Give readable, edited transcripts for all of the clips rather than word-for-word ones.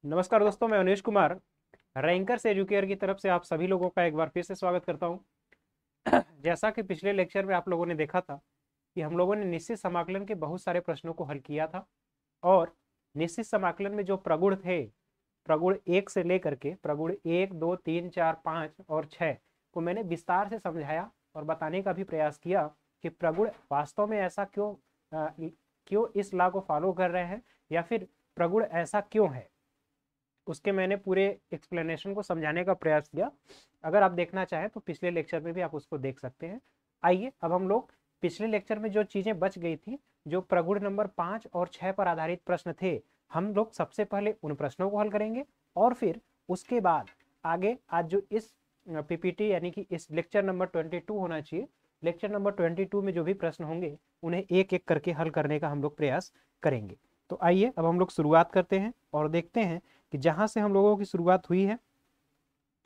नमस्कार दोस्तों, मैं अनिश कुमार रैंकर से एजुकेयर की तरफ से आप सभी लोगों का एक बार फिर से स्वागत करता हूं। जैसा कि पिछले लेक्चर में आप लोगों ने देखा था कि हम लोगों ने निश्चित समाकलन के बहुत सारे प्रश्नों को हल किया था और निश्चित समाकलन में जो प्रगुण थे, प्रगुण एक से लेकर के प्रगुण एक, दो, तीन, चार, पाँच और छः को मैंने विस्तार से समझाया और बताने का भी प्रयास किया कि प्रगुण वास्तव में ऐसा क्यों इस लॉ को फॉलो कर रहे हैं या फिर प्रगुण ऐसा क्यों है। उसके मैंने पूरे एक्सप्लेनेशन को समझाने का प्रयास किया। अगर आप देखना चाहें तो पिछले लेक्चर में भी आप उसको देख सकते हैं। आइए अब हम लोग पिछले लेक्चर में जो चीज़ें बच गई थी, जो प्रगुण नंबर 5 और 6 पर आधारित प्रश्न थे, हम लोग सबसे पहले उन प्रश्नों को हल करेंगे और फिर उसके बाद आगे आज जो इस पीपीटी यानी कि इस लेक्चर नंबर 22 होना चाहिए, लेक्चर नंबर 22 में जो भी प्रश्न होंगे उन्हें एक एक करके हल करने का हम लोग प्रयास करेंगे। तो आइए अब हम लोग शुरुआत करते हैं और देखते हैं कि जहाँ से हम लोगों की शुरुआत हुई है,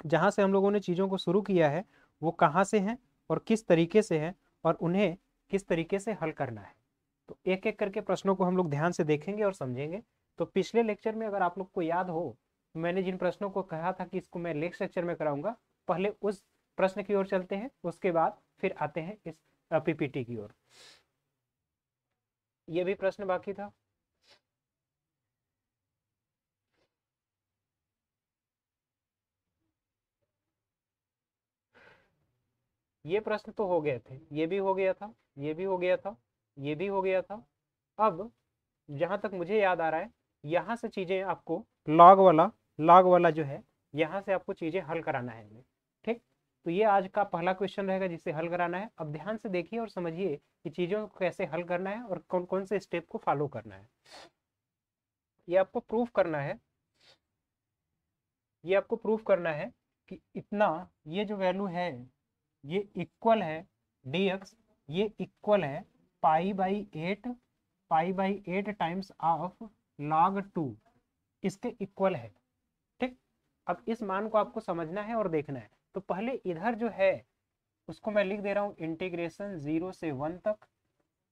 जहाँ से हम लोगों ने चीज़ों को शुरू किया है, वो कहाँ से है और किस तरीके से है और उन्हें किस तरीके से हल करना है। तो एक एक करके प्रश्नों को हम लोग ध्यान से देखेंगे और समझेंगे। तो पिछले लेक्चर में अगर आप लोग को याद हो, मैंने जिन प्रश्नों को कहा था कि इसको मैं नेक्स्ट लेक्चर में कराऊंगा, पहले उस प्रश्न की ओर चलते हैं, उसके बाद फिर आते हैं इस पीपीटी की ओर। ये भी प्रश्न बाकी था। ये प्रश्न तो हो गए थे, ये भी हो गया था, ये भी हो गया था, ये भी हो गया था। अब जहां तक मुझे याद आ रहा है, यहाँ से चीजें आपको लॉग वाला जो है, यहाँ से आपको चीजें हल कराना है हमें। ठीक, तो ये आज का पहला क्वेश्चन रहेगा जिसे हल कराना है। अब ध्यान से देखिए और समझिए कि चीजों को कैसे हल करना है और कौन कौन से स्टेप को फॉलो करना है। ये आपको प्रूफ करना है, ये आपको प्रूफ करना है कि इतना, ये जो वैल्यू है ये इक्वल है dx, ये इक्वल है pi by eight times of log 2, इसके इक्वल है। ठीक, अब इस मान को आपको समझना है और देखना है। तो पहले इधर जो है उसको मैं लिख दे रहा हूँ इंटीग्रेशन 0 से 1 तक,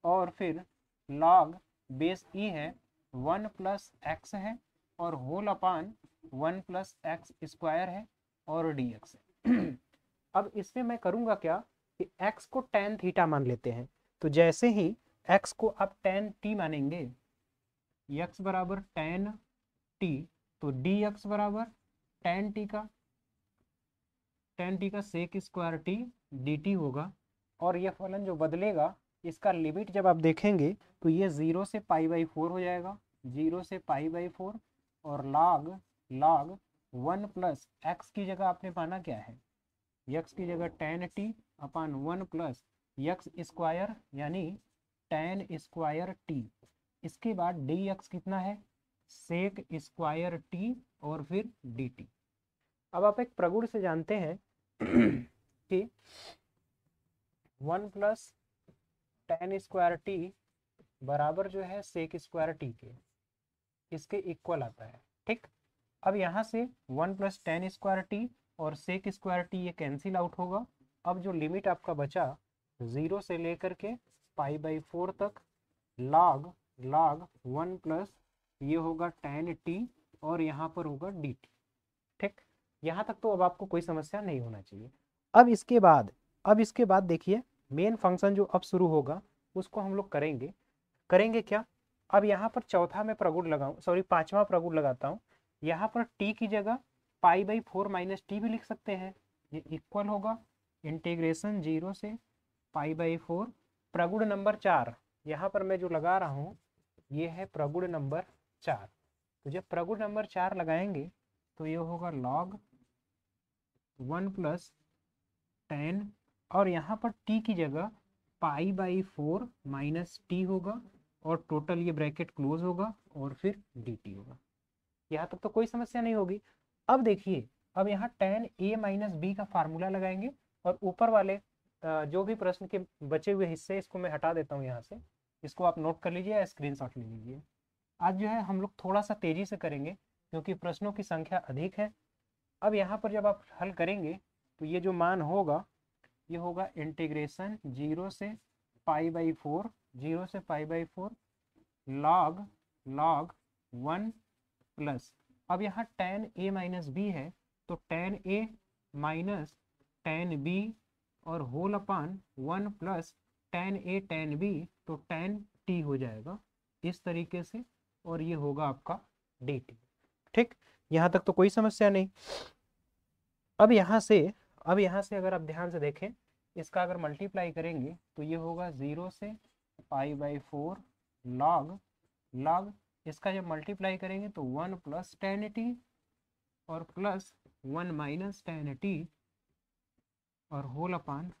और फिर log बेस ई है 1 + x है और होल अपान 1 + x² है और dx है। अब इसमें मैं करूंगा क्या कि x को tan थीटा मान लेते हैं। तो जैसे ही x को आप tan t मानेंगे, x बराबर tan t, तो dx बराबर tan t का sec² t dt होगा। और यह फलन जो बदलेगा, इसका लिमिट जब आप देखेंगे तो ये 0 से π/4 हो जाएगा, 0 से π/4। और log 1 + x की जगह आपने माना क्या है, x की जगह tan t अपान 1 + x² यानी tan² t। इसके बाद dx कितना है, sec² t और फिर dt। अब आप एक प्रगुण से जानते हैं कि 1 + tan² t बराबर जो है sec² t के, इसके इक्वल आता है। ठीक, अब यहाँ से 1 + tan² t और sec² t ये कैंसिल आउट होगा। अब जो लिमिट आपका बचा 0 से लेकर के π/4 तक, log 1 + ये होगा tan t और यहाँ पर होगा dt। ठीक, यहाँ तक तो अब आपको कोई समस्या नहीं होना चाहिए। अब इसके बाद देखिए, मेन फंक्शन जो अब शुरू होगा उसको हम लोग करेंगे। करेंगे क्या, अब यहाँ पर चौथा में प्रगुण लगाऊं, सॉरी पांचवा प्रगुण लगाता हूँ। यहाँ पर t की जगह π/4 - t भी लिख सकते हैं। ये इक्वल होगा इंटीग्रेशन 0 से π/4 प्रगुण नंबर 4। यहाँ पर मैं जो लगा रहा हूँ ये है प्रगुण नंबर 4। तो जब प्रगुण नंबर 4 लगाएंगे तो ये होगा log 1 + tan, और यहाँ पर t की जगह π/4 - t होगा और टोटल ये ब्रैकेट क्लोज होगा और फिर dt होगा। यहाँ तक तो कोई समस्या नहीं होगी। अब देखिए, अब यहाँ tan a - b का फार्मूला लगाएंगे और ऊपर वाले जो भी प्रश्न के बचे हुए हिस्से, इसको मैं हटा देता हूँ यहाँ से। इसको आप नोट कर लीजिए या स्क्रीनशॉट ले लीजिए। आज जो है हम लोग थोड़ा सा तेजी से करेंगे क्योंकि प्रश्नों की संख्या अधिक है। अब यहाँ पर जब आप हल करेंगे तो ये जो मान होगा ये होगा इंटीग्रेशन 0 से π/4, 0 से π/4 log 1 + अब यहाँ tan a माइनस बी है, तो tan a minus tan b और whole upon 1 plus tan a tan b, तो tan t हो जाएगा इस तरीके से, और ये होगा आपका dt। ठीक, यहाँ तक तो कोई समस्या नहीं। अब यहाँ से अगर आप ध्यान से देखें, इसका अगर मल्टीप्लाई करेंगे तो ये होगा 0 से π/4 log इसका जब मल्टीप्लाई करेंगे तो 1 प्लस tan t और प्लस 1 माइनस tan t और whole upon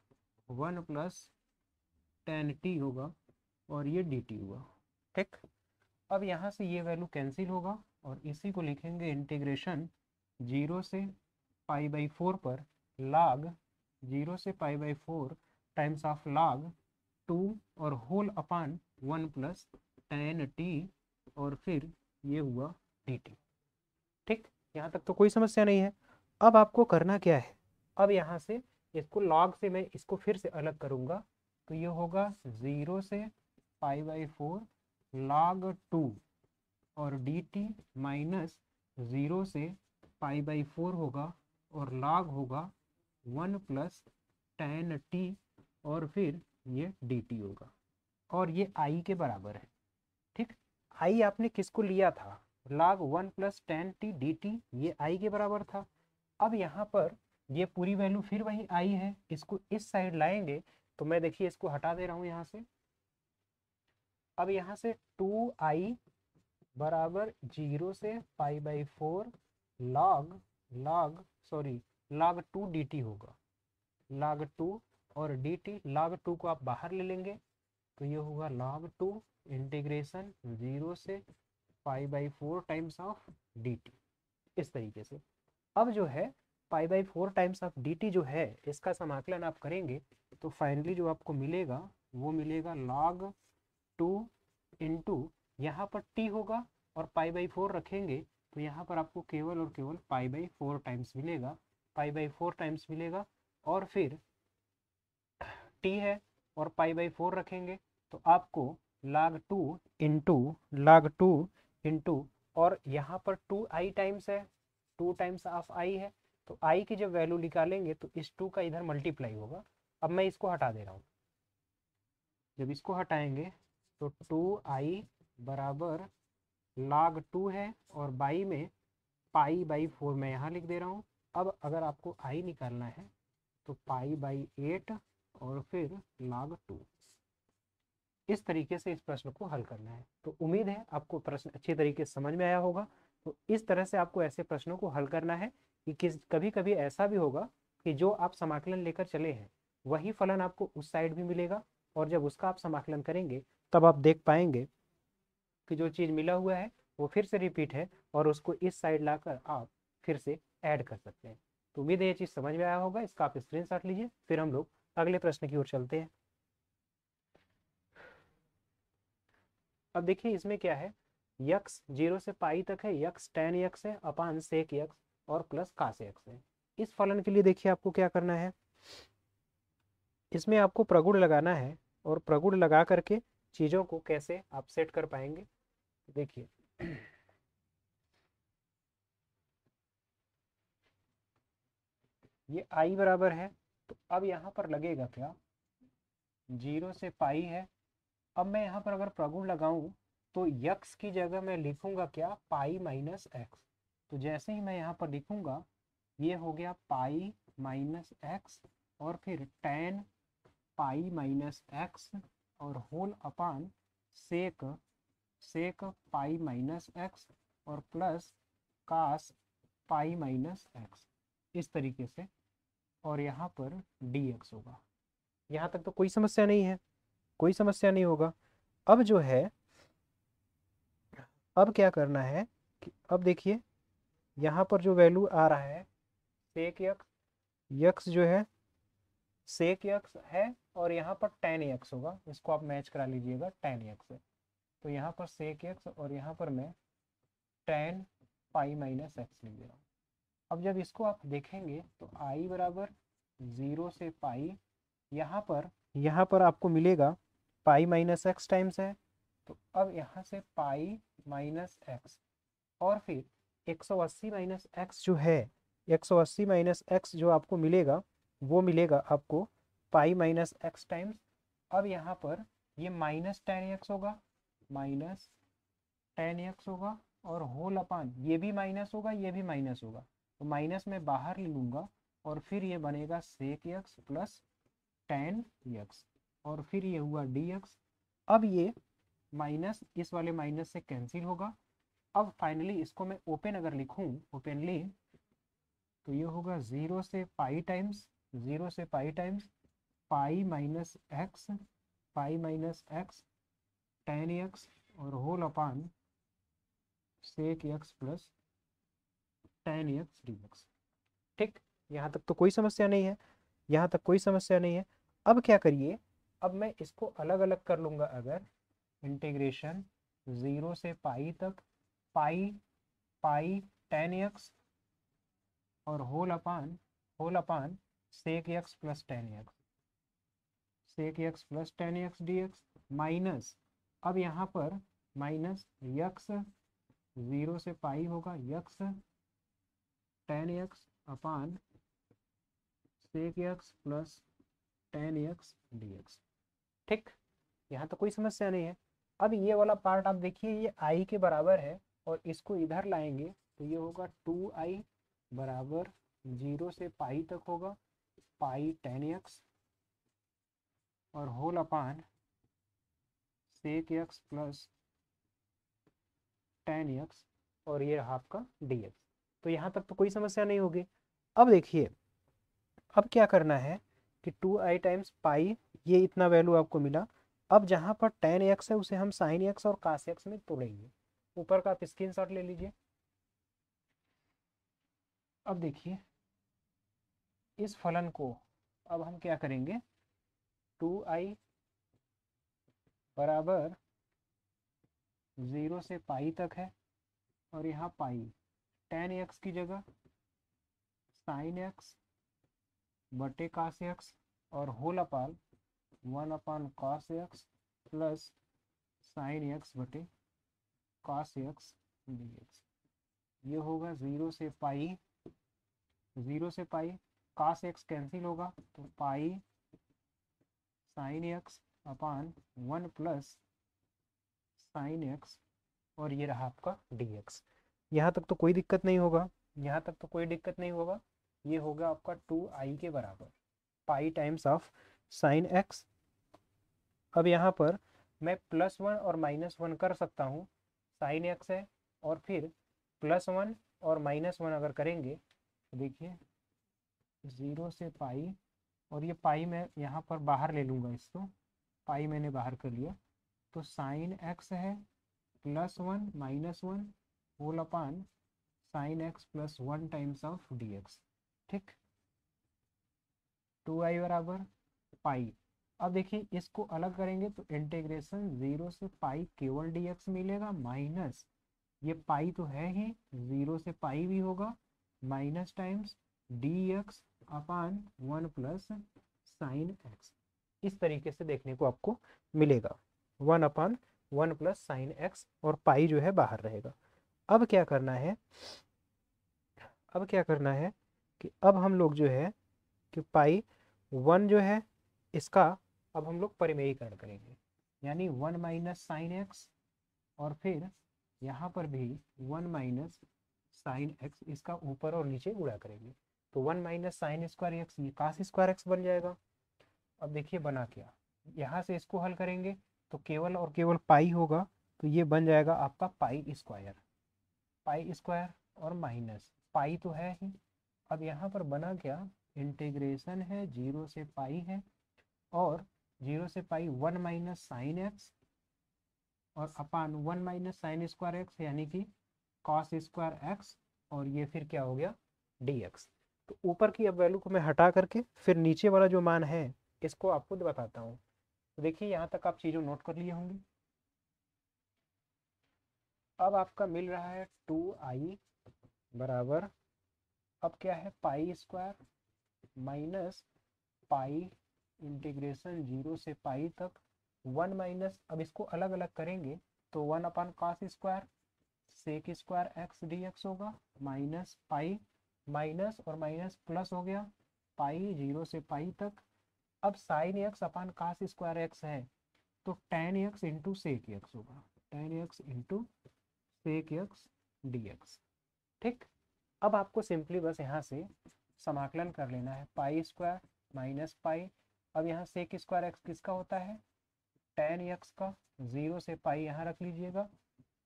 1 plus tan t होगा, और ये dt हुआ। ठीक, अब यहाँ से ये वैल्यू कैंसिल होगा और इसी को लिखेंगे इंटीग्रेशन 0 से π/4 पर log 0 से π/4 टाइम्स ऑफ log 2 और whole upon 1 plus tan t और फिर ये हुआ dt। ठीक, यहाँ तक तो कोई समस्या नहीं है। अब आपको करना क्या है, अब यहाँ से इसको log से मैं इसको फिर से अलग करूँगा, तो ये होगा 0 से π/4 log 2 और dt माइनस 0 से π/4 होगा और log होगा 1 प्लस tan t और फिर ये dt होगा, और ये i के बराबर है। ठीक, i आपने किसको लिया था, log 1 plus tan t dt, ये i के बराबर था। अब यहाँ पर ये पूरी वैल्यू फिर वही i है, इसको इस साइड लाएंगे तो मैं देखिए इसको हटा दे रहा हूँ यहाँ से। अब यहाँ से 2i बराबर 0 से π/4 log 2 dt होगा, log 2 और dt, log 2 को आप बाहर ले लेंगे तो ये होगा log 2 इंटीग्रेशन 0 से π/4 टाइम्स ऑफ dt, इस तरीके से। अब जो है π/4 टाइम्स ऑफ dt जो है, इसका समाकलन आप करेंगे तो फाइनली जो आपको मिलेगा वो मिलेगा log 2 इंटू यहाँ पर t होगा और π/4 रखेंगे तो यहाँ पर आपको केवल और केवल π/4 टाइम्स मिलेगा, π/4 टाइम्स मिलेगा, और फिर t है और π/4 रखेंगे तो आपको log 2 इंटू और यहाँ पर 2i टाइम्स है, 2 टाइम्स ऑफ i है, तो i की जब वैल्यू निकालेंगे तो इस 2 का इधर मल्टीप्लाई होगा। अब मैं इसको हटा दे रहा हूँ, जब इसको हटाएंगे तो 2i बराबर log 2 है और बाई में π/4 मैं यहाँ लिख दे रहा हूँ। अब अगर आपको i निकालना है तो π/8 और फिर log 2, इस तरीके से इस प्रश्न को हल करना है। तो उम्मीद है आपको प्रश्न अच्छी तरीके से समझ में आया होगा। तो इस तरह से आपको ऐसे प्रश्नों को हल करना है कि कभी कभी ऐसा भी होगा कि जो आप समाकलन लेकर चले हैं वही फलन आपको उस साइड भी मिलेगा, और जब उसका आप समाकलन करेंगे तब आप देख पाएंगे कि जो चीज़ मिला हुआ है वो फिर से रिपीट है, और उसको इस साइड लाकर आप फिर से ऐड कर सकते हैं। तो उम्मीद है ये चीज़ समझ में आया होगा। इसका आप स्क्रीनशॉट लीजिए, फिर हम लोग अगले प्रश्न की ओर चलते हैं। अब देखिए इसमें क्या है, यक्स 0 से पाई तक है, यक्स tan यक्स है अपान सेक यक्स और प्लस कास यक्स है। इस फलन के लिए देखिए आपको क्या करना है, इसमें आपको प्रगुण लगाना है, और प्रगुण लगा करके चीज़ों को कैसे आप सेट कर पाएंगे देखिए। ये i बराबर है, तो अब यहाँ पर लगेगा क्या, 0 से पाई है। अब मैं यहाँ पर अगर प्रगुण लगाऊं तो यक्स की जगह मैं लिखूंगा क्या, पाई माइनस एक्स। तो जैसे ही मैं यहाँ पर लिखूंगा ये हो गया पाई माइनस एक्स और फिर tan पाई माइनस एक्स और whole upon sec pi minus X और plus cos pi minus X, इस तरीके से, और यहाँ पर dx होगा। यहाँ तक तो कोई समस्या नहीं है, कोई समस्या नहीं होगा। अब जो है, अब क्या करना है कि अब देखिए यहाँ पर जो वैल्यू आ रहा है सेक यक्स, यक्स जो है सेक यक्स है और यहाँ पर tan यक्स होगा, इसको आप मैच करा लीजिएगा tan यक्स से। तो यहाँ पर सेक यक्स और यहाँ पर मैं tan पाई माइनस एक्स लिख दे रहा हूँ। अब जब इसको आप देखेंगे तो i बराबर 0 से पाई, यहाँ पर आपको मिलेगा पाई माइनस एक्स टाइम्स है, तो अब यहाँ से पाई माइनस एक्स और फिर 180 माइनस एक्स जो है, 180 माइनस एक्स जो आपको मिलेगा वो मिलेगा आपको पाई माइनस एक्स टाइम्स। अब यहाँ पर ये माइनस टेन एक्स होगा, माइनस टेन एक्स होगा, और होल अपान ये भी माइनस होगा, ये भी माइनस होगा, तो माइनस में बाहर ले लूंगा, और फिर ये बनेगा sec x plus tan X, और फिर ये हुआ डी एक्स। अब ये माइनस इस वाले माइनस से कैंसिल होगा। अब फाइनली इसको मैं ओपन अगर लिखूं ओपनली, तो ये होगा जीरो से पाई टाइम्स, जीरो से pi times pi minus X, pi minus X tan X, और whole upon sec x plus tan X D x. ठीक, यहाँ तक तो कोई समस्या नहीं है, यहाँ तक कोई समस्या नहीं है। अब क्या करिए, अब मैं इसको अलग अलग कर लूंगा। अगर इंटीग्रेशन जीरो से पाई तक पाई पाई टेन एक्स और whole upon sec x plus tan X, sec x plus tan X D X, minus अब यहाँ पर माइनस यक्स जीरो से पाई होगा X tan X upon sec x plus tan X D x. ठीक, यहाँ तो कोई समस्या नहीं है। अब ये वाला पार्ट आप देखिए, ये आई के बराबर है, और इसको इधर लाएंगे तो ये होगा टू आई बराबर जीरो से पाई तक होगा पाई टेन एक्स, और whole upon sec x plus tan X, और ये रहा आपका डी एक्स। तो यहाँ तक तो कोई समस्या नहीं होगी। अब देखिए, अब क्या करना है कि टू आई टाइम्स पाई, ये इतना वैल्यू आपको मिला। अब जहाँ पर टेन एक्स है उसे हम साइन एक्स और कास एक्स में तोड़ेंगे। ऊपर का आप स्क्रीन शॉट ले लीजिए। अब देखिए इस फलन को अब हम क्या करेंगे, टू आई बराबर जीरो से पाई तक है, और यहाँ पाई टेन एक्स की जगह साइन एक्स बटे कास एक्स, और whole upon one upon cos x plus sine X बटे कॉस एक्स डी एक्स। ये होगा जीरो से पाई कॉस एक्स कैंसिल होगा, तो pi sine x upon one plus sine x, और ये रहा आपका डी एक्स। यहाँ तक तो कोई दिक्कत नहीं होगा, यहाँ तक तो कोई दिक्कत नहीं होगा। ये होगा आपका टू आई के बराबर पाई टाइम्स ऑफ साइन एक्स। अब यहाँ पर मैं प्लस वन और माइनस वन कर सकता हूँ, साइन एक्स है, और फिर प्लस वन और माइनस वन अगर करेंगे तो देखिए जीरो से पाई, और ये पाई मैं यहाँ पर बाहर ले लूँगा, इसको पाई मैंने बाहर कर लिया, तो साइन एक्स है plus one minus one whole upon sine x plus one times of D x. ठीक, टू आई बराबर पाई। अब देखिए इसको अलग करेंगे तो इंटीग्रेशन जीरो से पाई केवल डी एक्स मिलेगा, माइनस ये पाई तो है ही, जीरो से पाई भी होगा, minus times D x upon one plus sine x. इस तरीके से देखने को आपको मिलेगा, one upon one plus sine x, और पाई जो है बाहर रहेगा। अब क्या करना है, अब क्या करना है कि अब हम लोग जो है कि पाई वन जो है इसका अब हम लोग परिमेयीकरण करेंगे, यानी वन माइनस साइन एक्स, और फिर यहाँ पर भी वन माइनस साइन एक्स, इसका ऊपर और नीचे गुणा करेंगे, तो one minus sign square x ये कास स्क्वायर एक्स बन जाएगा। अब देखिए बना क्या, यहाँ से इसको हल करेंगे तो केवल और केवल पाई होगा, तो ये बन जाएगा आपका पाई स्क्वायर, पाई स्क्वायर और माइनस पाई तो है ही। अब यहाँ पर बना क्या, इंटीग्रेशन है जीरो से पाई है, और जीरो से पाई वन माइनस साइन एक्स, और upon one minus sign square x यानी कि कॉस स्क्वायर एक्स, और ये फिर क्या हो गया डी एक्स। तो ऊपर की अब वैल्यू को मैं हटा करके फिर नीचे वाला जो मान है इसको आपको बताता हूँ। तो देखिए यहाँ तक आप चीज़ों नोट कर लिए होंगे। अब आपका मिल रहा है टू आई बराबर, अब क्या है pi square minus pi integration zero से पाई तक वन माइनस, अब इसको अलग अलग करेंगे तो one upon cos square sec square x D x होगा, माइनस पाई, माइनस और माइनस प्लस हो गया, पाई 0 से पाई तक। अब sine x upon cos square x है, तो tan x into sec x होगा, tan x into sec x D x. ठीक, अब आपको सिंपली बस यहाँ से समाकलन कर लेना है, पाई स्क्वायर माइनस पाई। अब यहाँ सेक स्क्वायर एक्स किसका होता है, टेन एक्स का, 0 से पाई यहाँ रख लीजिएगा,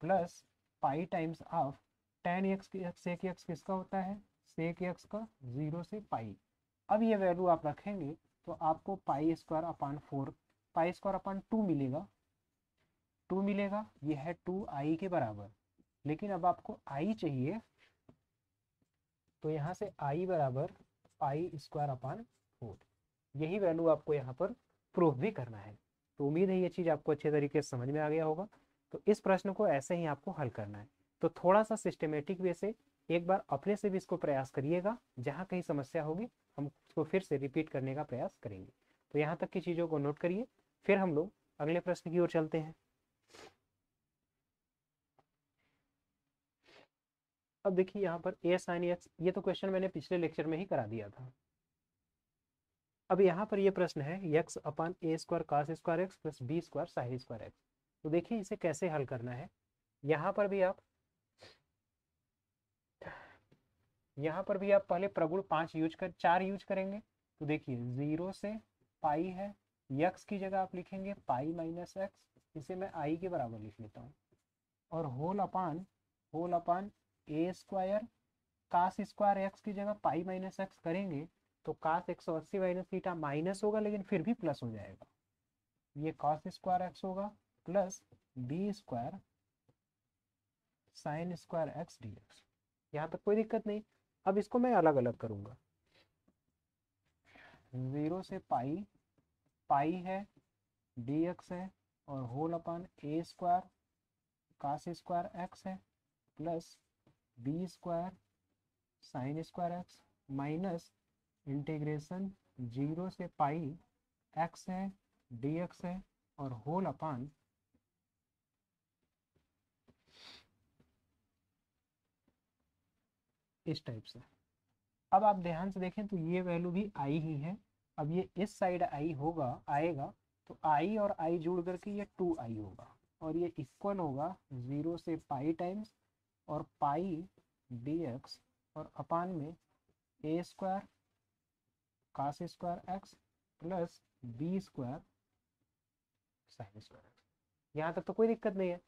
plus pi times of tan X sec X किसका होता है, सेक एक्स का, 0 से पाई। अब ये वैल्यू आप रखेंगे तो आपको pi square upon 4, pi square upon 2 मिलेगा, 2 मिलेगा, ये है 2i के बराबर। लेकिन अब आपको i चाहिए, तो यहाँ से i बराबर पाई स्क्वायर अपान 4, यही वैल्यू आपको यहाँ पर प्रूफ भी करना है। तो उम्मीद है ये चीज़ आपको अच्छे तरीके से समझ में आ गया होगा। तो इस प्रश्न को ऐसे ही आपको हल करना है। तो थोड़ा सा सिस्टमेटिक वे से एक बार अपने से भी इसको प्रयास करिएगा, जहाँ कहीं समस्या होगी हम उसको फिर से रिपीट करने का प्रयास करेंगे। तो यहाँ तक की चीज़ों को नोट करिए, फिर हम लोग अगले प्रश्न की ओर चलते हैं। अब देखिए यहाँ पर ए साइन एक्स, ये तो क्वेश्चन मैंने पिछले लेक्चर में ही करा दिया था। अब यहाँ पर ये प्रश्न है एक्स अपान ए square cos square x plus B square sine square x. तो देखिए इसे कैसे हल करना है। यहाँ पर भी आप पहले प्रगुण 4 यूज करेंगे। तो देखिए 0 से पाई है, यक्स की जगह आप लिखेंगे पाई माइनस एक्स, इसे मैं आई के बराबर लिख लेता हूँ, और होल अपान ए स्क्वायर कास स्क्वायर एक्स की जगह पाई माइनस एक्स करेंगे तो कास 180 माइनस थीटा माइनस होगा, लेकिन फिर भी प्लस हो जाएगा, ये कास स्क्वायर एक्स होगा, plus B square sine square x D X. यहाँ तक कोई दिक्कत नहीं। अब इसको मैं अलग अलग करूंगा, 0 से पाई, पाई है, डी एक्स है, और होल अपान ए स्क्वायर कास स्क्वायर एक्स है, plus B square sine square x, minus integration 0 से पाई एक्स है, डी एक्स है, और होल अपान इस टाइप से। अब आप ध्यान से देखें तो ये वैल्यू भी आई ही है। अब ये इस साइड आई होगा, आएगा, तो आई और आई जुड़ करके ये 2i होगा, और ये इक्वल होगा 0 से पाई टाइम्स और पाई डी एक्स, और अपान में a square cos square x plus B square sine square x. यहाँ तक तो कोई दिक्कत नहीं है।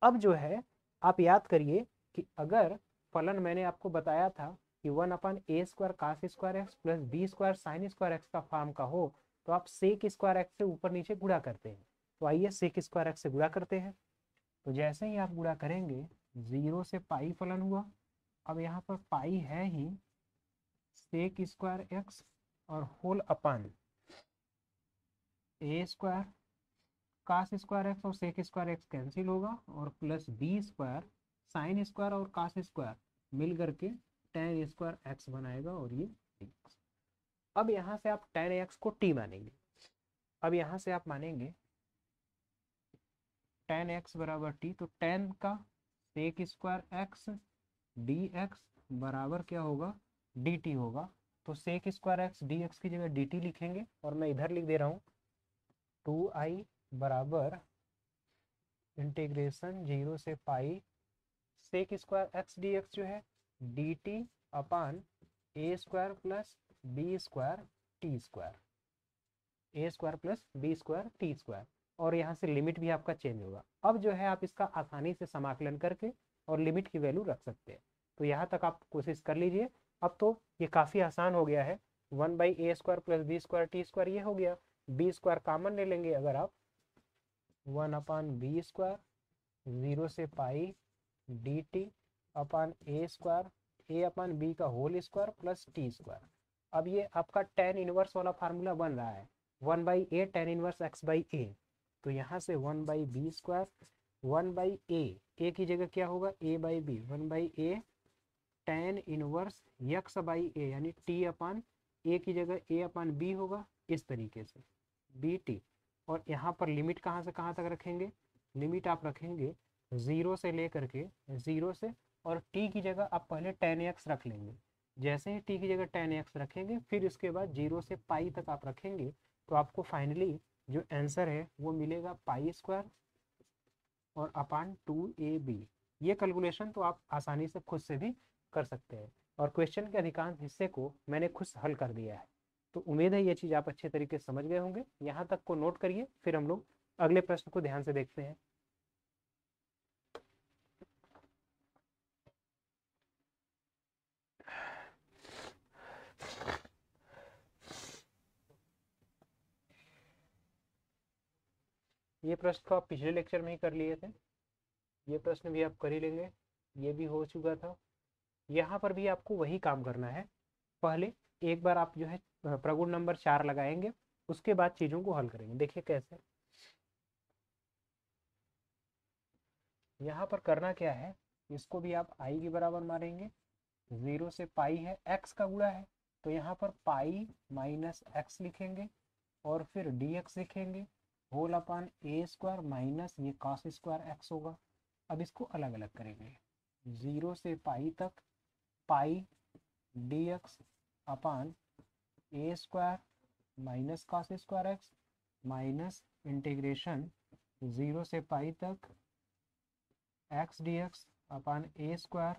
अब जो है आप याद करिए कि अगर फलन मैंने आपको बताया था कि 1/a square cos square x plus B square sine square X का फॉर्म का हो, तो आप सेक स्क्वायर एक्स से ऊपर नीचे गुणा करते हैं। तो आइए सेक स्क्वायर एक्स से गुणा करते हैं। तो जैसे ही आप गुणा करेंगे 0 से पाई फलन हुआ। अब यहाँ पर पाई है ही, सेक स्क्वायर एक्स और होल अपान ए स्क्वायर कास स्क्वायर एक्स और सेक स्क्वायर एक्स कैंसिल होगा, और plus B square sine square और कास स्क्वायर मिल करके टेन स्क्वायर एक्स बनाएगा, और ये x। अब यहाँ से आप टेन एक्स को टी मानेंगे। अब यहाँ से आप मानेंगे टेन एक्स बराबर टी, तो टेन का sec square x D x बराबर क्या होगा, डी टी होगा। तो sec square x D x की जगह डी टी लिखेंगे, और मैं इधर लिख दे रहा हूँ 2i बराबर इंटीग्रेशन 0 से pi sec square x D x जो है d t upon A square plus B square t square, a square plus B square t square. और यहाँ से लिमिट भी आपका चेंज होगा। अब जो है आप इसका आसानी से समाकलन करके और लिमिट की वैल्यू रख सकते हैं। तो यहाँ तक आप कोशिश कर लीजिए। अब तो ये काफ़ी आसान हो गया है, 1/a square plus B square t square ये हो गया। बी स्क्वायर कॉमन ले लेंगे अगर आप, 1/b स्क्वायर 0 से pi d t upon A square, a upon b का whole square plus t square. अब ये आपका टेन इनवर्स वाला फार्मूला बन रहा है, 1/a tan inverse x by a. तो यहाँ से 1/b स्क्वायर 1/a, ए की जगह क्या होगा a/b, 1/a tan inverse x by a, यानी t अपान ए की जगह a अपान b होगा, इस तरीके से bt। और यहाँ पर लिमिट कहाँ से कहाँ तक रखेंगे, लिमिट आप रखेंगे 0 से लेकर के 0 से, और t की जगह आप पहले 10x रख लेंगे। जैसे ही t की जगह 10x रखेंगे फिर उसके बाद 0 से पाई तक आप रखेंगे, तो आपको फाइनली जो आंसर है वो मिलेगा पाई स्क्वायर और अपान 2ab। ये कैलकुलेशन तो आप आसानी से खुद से भी कर सकते हैं, और क्वेश्चन के अधिकांश हिस्से को मैंने खुद हल कर दिया है। तो उम्मीद है ये चीज़ आप अच्छे तरीके से समझ गए होंगे। यहाँ तक को नोट करिए, फिर हम लोग अगले प्रश्न को ध्यान से देखते हैं। ये प्रश्न तो आप पिछले लेक्चर में ही कर लिए थे, ये प्रश्न भी आप कर ही लेंगे, ये भी हो चुका था। यहाँ पर भी आपको वही काम करना है। पहले एक बार आप जो है प्रगुण नंबर 4 लगाएंगे, उसके बाद चीज़ों को हल करेंगे। देखिए कैसे। यहाँ पर करना क्या है, इसको भी आप आई के बराबर मारेंगे। 0 से पाई है, x का गुणा है, तो यहाँ पर पाई माइनस एक्स लिखेंगे और फिर dx लिखेंगे, होल अपान ए स्क्वायर माइनस ये कॉस स्क्वायर एक्स होगा। अब इसको अलग अलग करेंगे। 0 से पाई तक पाई dx अपान ए square minus cos square x minus integration 0 से पाई तक एक्स dx अपान ए square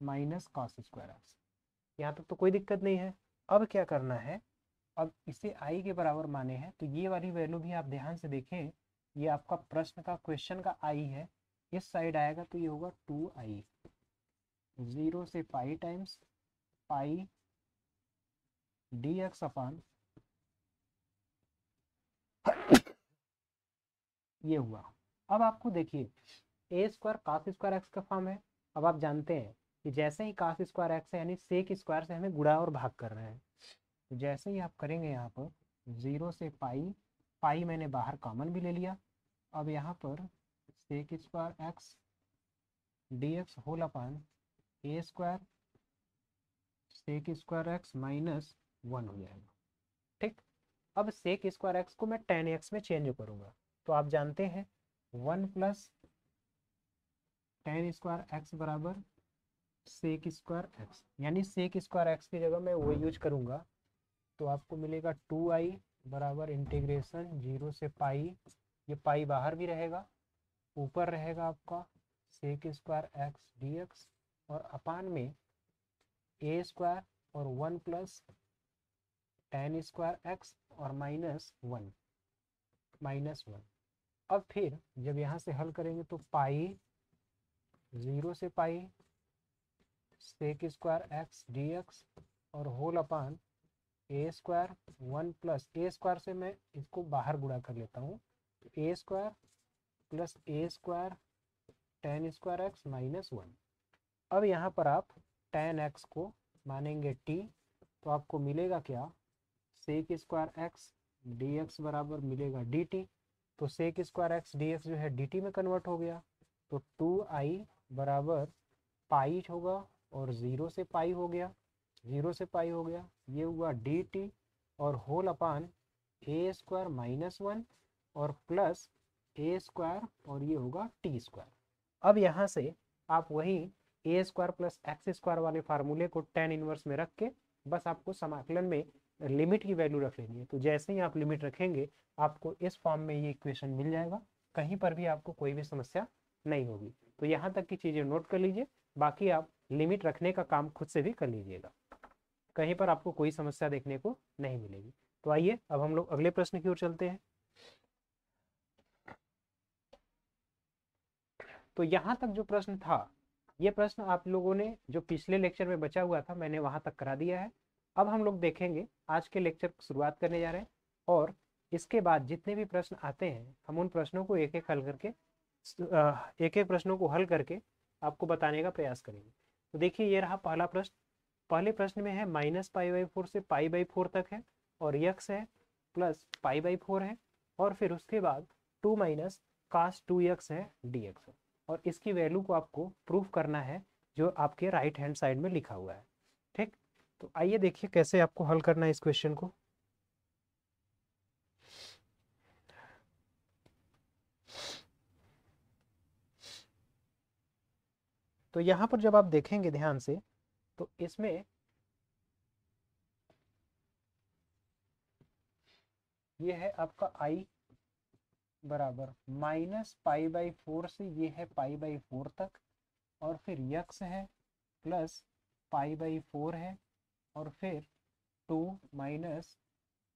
minus cos square x. यहाँ तक तो कोई दिक्कत नहीं है। अब क्या करना है, अब इसे आई के बराबर माने हैं, तो ये वाली वैल्यू भी आप ध्यान से देखें, ये आपका प्रश्न का क्वेश्चन का आई है, इस साइड आएगा तो ये होगा 2i। 0 से पाई टाइम्स पाई dx अपान ये हुआ। अब आपको देखिए ए स्क्वायर कास स्क्वायर एक्स का फॉर्म है। अब आप जानते हैं कि जैसे ही कास स्क्वायर एक्स है यानी सेक स्क्वायर से हमें गुणा और भाग कर रहे हैं, तो जैसे ही आप करेंगे यहाँ पर 0 से पाई, पाई मैंने बाहर कॉमन भी ले लिया। अब यहाँ पर sec square x dx whole upon ए square sec square x minus 1 हो जाएगा। ठीक। अब सेक स्क्वायर एक्स को मैं 10x में चेंज करूँगा, तो आप जानते हैं 1 प्लस 10 स्क्वायर एक्स बराबर सेक स्क्वायर एक्स, यानी सेक स्क्वायर एक्स की जगह मैं वो यूज करूँगा, तो आपको मिलेगा 2i बराबर इंटीग्रेशन 0 से पाई, ये पाई बाहर भी रहेगा, ऊपर रहेगा आपका सेक स्क्वायर एक्स dx और अपान में ए स्क्वायर और 1 प्लस 10 स्क्वायर एक्स और माइनस वन। अब फिर जब यहाँ से हल करेंगे तो पाई 0 से pi sec square x dx और होल अपान ए स्क्वायर 1 प्लस ए स्क्वायर से मैं इसको बाहर गुणा कर लेता हूँ, तो ए स्क्वायर प्लस ए स्क्वायर 10 स्क्वायर एक्स माइनस 1। अब यहाँ पर आप 10x को मानेंगे t, तो आपको मिलेगा क्या, सेक स्क्वायर एक्स dx बराबर मिलेगा dt। तो सेक स्क्वायर एक्स dx जो है dt में कन्वर्ट हो गया, तो 2i बराबर पाई होगा और 0 से पाई हो गया, 0 से पाई हो गया, ये हुआ dt और होल अपान ए स्क्वायर माइनस 1 और प्लस ए स्क्वायर और ये होगा टी स्क्वायर। अब यहाँ से आप वही ए स्क्वायर प्लस एक्स स्क्वायर वाले फार्मूले को tan इनवर्स में रख के बस आपको समाकलन में लिमिट की वैल्यू रख लेनी है। तो जैसे ही आप लिमिट रखेंगे आपको इस फॉर्म में ये इक्वेशन मिल जाएगा, कहीं पर भी आपको कोई भी समस्या नहीं होगी। तो यहाँ तक की चीज़ें नोट कर लीजिए, बाकी आप लिमिट रखने का काम खुद से भी कर लीजिएगा, कहीं पर आपको कोई समस्या देखने को नहीं मिलेगी। तो आइए अब हम लोग अगले प्रश्न की ओर चलते हैं। तो यहाँ तक जो प्रश्न था, ये प्रश्न आप लोगों ने जो पिछले लेक्चर में बचा हुआ था मैंने वहां तक करा दिया है। अब हम लोग देखेंगे, आज के लेक्चर की शुरुआत करने जा रहे हैं और इसके बाद जितने भी प्रश्न आते हैं हम उन प्रश्नों को एक एक हल करके एक एक प्रश्नों को हल करके आपको बताने का प्रयास करेंगे। तो देखिए ये रहा पहला प्रश्न। पहले प्रश्न में है -π/4 से π/4 तक है और यक्स है प्लस π/4 है और फिर उसके बाद 2 माइनस cos 2x है dx है, और इसकी वैल्यू को आपको प्रूफ करना है जो आपके राइट हैंड साइड में लिखा हुआ है। ठीक, तो आइए देखिए कैसे आपको हल करना है इस क्वेश्चन को। तो यहाँ पर जब आप देखेंगे ध्यान से तो इसमें ये है आपका i बराबर -π/4 से ये है π/4 तक, और फिर यक्स है प्लस π/4 है, और फिर 2 माइनस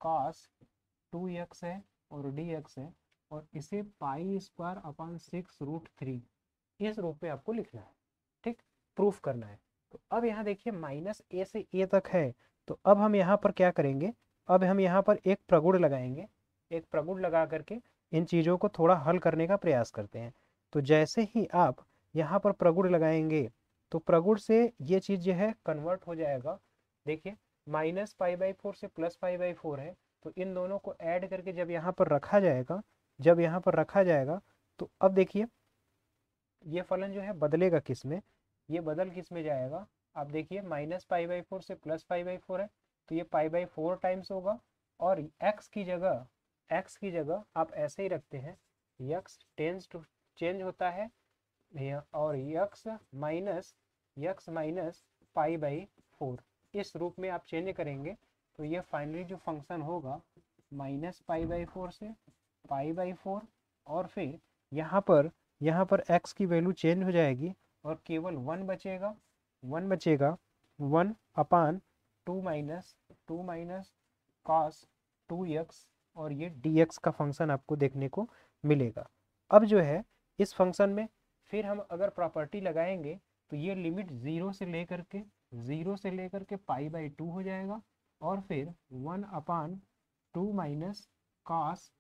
कॉस 2x है और dx है, और इसे π²/6√3 इस रूप में आपको लिखना है। ठीक, प्रूफ करना है। तो अब यहाँ देखिए -a से a तक है, तो अब हम यहाँ पर क्या करेंगे, अब हम यहाँ पर एक प्रगुण लगाएंगे। एक प्रगुण लगा करके इन चीज़ों को थोड़ा हल करने का प्रयास करते हैं। तो जैसे ही आप यहाँ पर प्रगुण लगाएंगे तो प्रगुण से ये चीज़ जो है कन्वर्ट हो जाएगा। देखिए -π/4 से +π/4 है, तो इन दोनों को ऐड करके जब यहाँ पर रखा जाएगा, जब यहाँ पर रखा जाएगा तो अब देखिए ये फलन जो है बदलेगा किस में, ये बदल किस में जाएगा। आप देखिए -π/4 से +π/4 है, तो ये π/4 टाइम्स होगा, और x की जगह आप ऐसे ही रखते हैं, x टेंस टू चेंज होता है, और x माइनस π/4 इस रूप में आप चेंज करेंगे। तो ये फाइनली जो फंक्शन होगा -π/4 से π/4, और फिर यहाँ पर x की वैल्यू चेंज हो जाएगी और केवल 1 बचेगा, 1/2 माइनस कॉस 2x, और ये dx का फंक्शन आपको देखने को मिलेगा। अब जो है इस फंक्शन में फिर हम अगर प्रॉपर्टी लगाएंगे तो ये लिमिट 0 से लेकर के π/2 हो जाएगा, और फिर 1/2 माइनस कॉस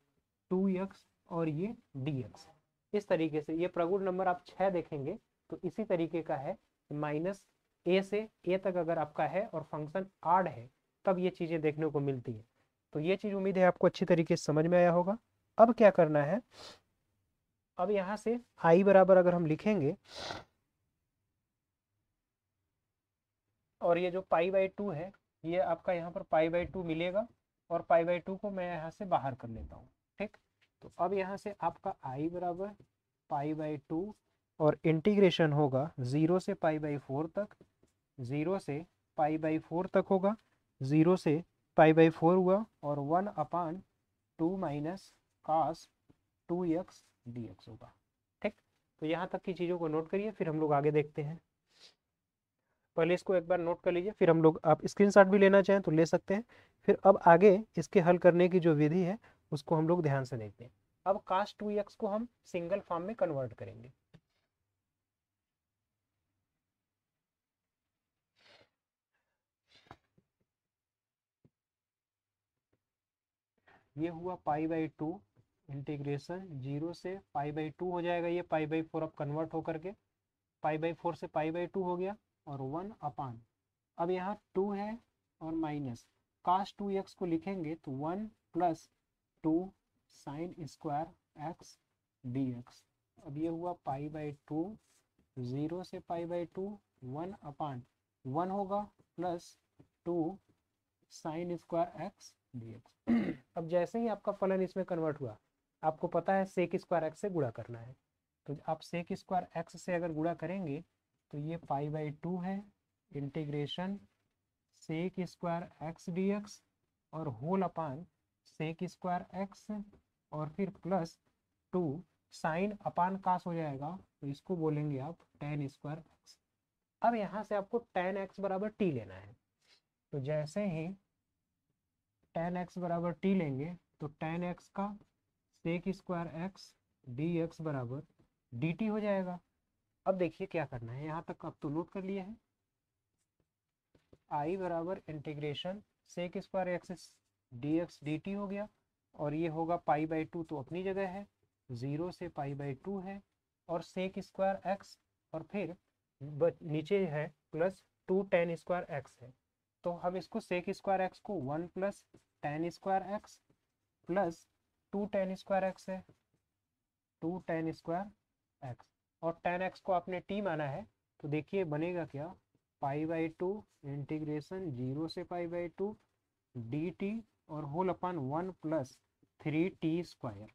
2x, और ये dx। इस तरीके से ये प्रगुण नंबर आप 6 देखेंगे तो इसी तरीके का है। -a से a तक अगर आपका है और फंक्शन आड है तब ये चीज़ें देखने को मिलती है। तो ये चीज़ उम्मीद है आपको अच्छी तरीके से समझ में आया होगा। अब क्या करना है, अब यहाँ से i बराबर अगर हम लिखेंगे, और ये जो π/2 है ये आपका यहाँ पर π/2 मिलेगा, और π/2 को मैं यहाँ से बाहर कर लेता हूँ। ठीक, तो अब यहाँ से आपका i बराबर π/2, और इंटीग्रेशन होगा 0 से π/4 तक, 0 से π/4 तक होगा, 0 से π/4 हुआ, और 1/2 माइनस कॉस 2x dx होगा। ठीक, तो यहाँ तक की चीज़ों को नोट करिए, फिर हम लोग आगे देखते हैं। पहले इसको एक बार नोट कर लीजिए, फिर हम लोग, आप स्क्रीनशॉट भी लेना चाहें तो ले सकते हैं। फिर अब आगे इसके हल करने की जो विधि है उसको हम लोग ध्यान से देखते हैं। अब cos 2x को हम सिंगल फॉर्म में कन्वर्ट करेंगे। ये हुआ π/2, इंटीग्रेशन 0 से π/2 हो जाएगा, ये π/4 अब कन्वर्ट होकर के π/4 से π/2 हो गया, और 1/, अब यहाँ 2 है और माइनस cos 2x को लिखेंगे तो 1 + 2 sin स्क्वायर x dx। अब ये हुआ π/2, 0 से π/2, 1/1 होगा, plus 2 sin square x dx। अब जैसे ही आपका फलन इसमें कन्वर्ट हुआ, आपको पता है सेक स्क्वायर x से गुणा करना है, तो आप सेक स्क्वायर x से अगर गुणा करेंगे तो ये π/2 है, integration sec square x dx, और whole upon sec square x, और फिर प्लस 2 साइन अपान कास हो जाएगा, तो इसको बोलेंगे आप tan स्क्वायर x। अब यहाँ से आपको tan x बराबर t लेना है, तो जैसे ही tan x बराबर t लेंगे तो tan x का सेक स्क्वायर x dx बराबर dt हो जाएगा। अब देखिए क्या करना है, यहाँ तक अब तो नोट कर लिए हैं। i बराबर integration sec square x dx dt हो गया, और ये होगा π/2 तो अपनी जगह है, 0 से π/2 है, और सेक स्क्वायर x, और फिर नीचे है प्लस 2 tan स्क्वायर x है। तो हम इसको सेक स्क्वायर x को 1 + tan square x plus 2 tan square x है, 2 tan स्क्वायर x, और tan x को आपने t माना है, तो देखिए बनेगा क्या, π/2 इंटीग्रेशन 0 से π/2 dt, और होल अपान 1 + 3t स्क्वायर।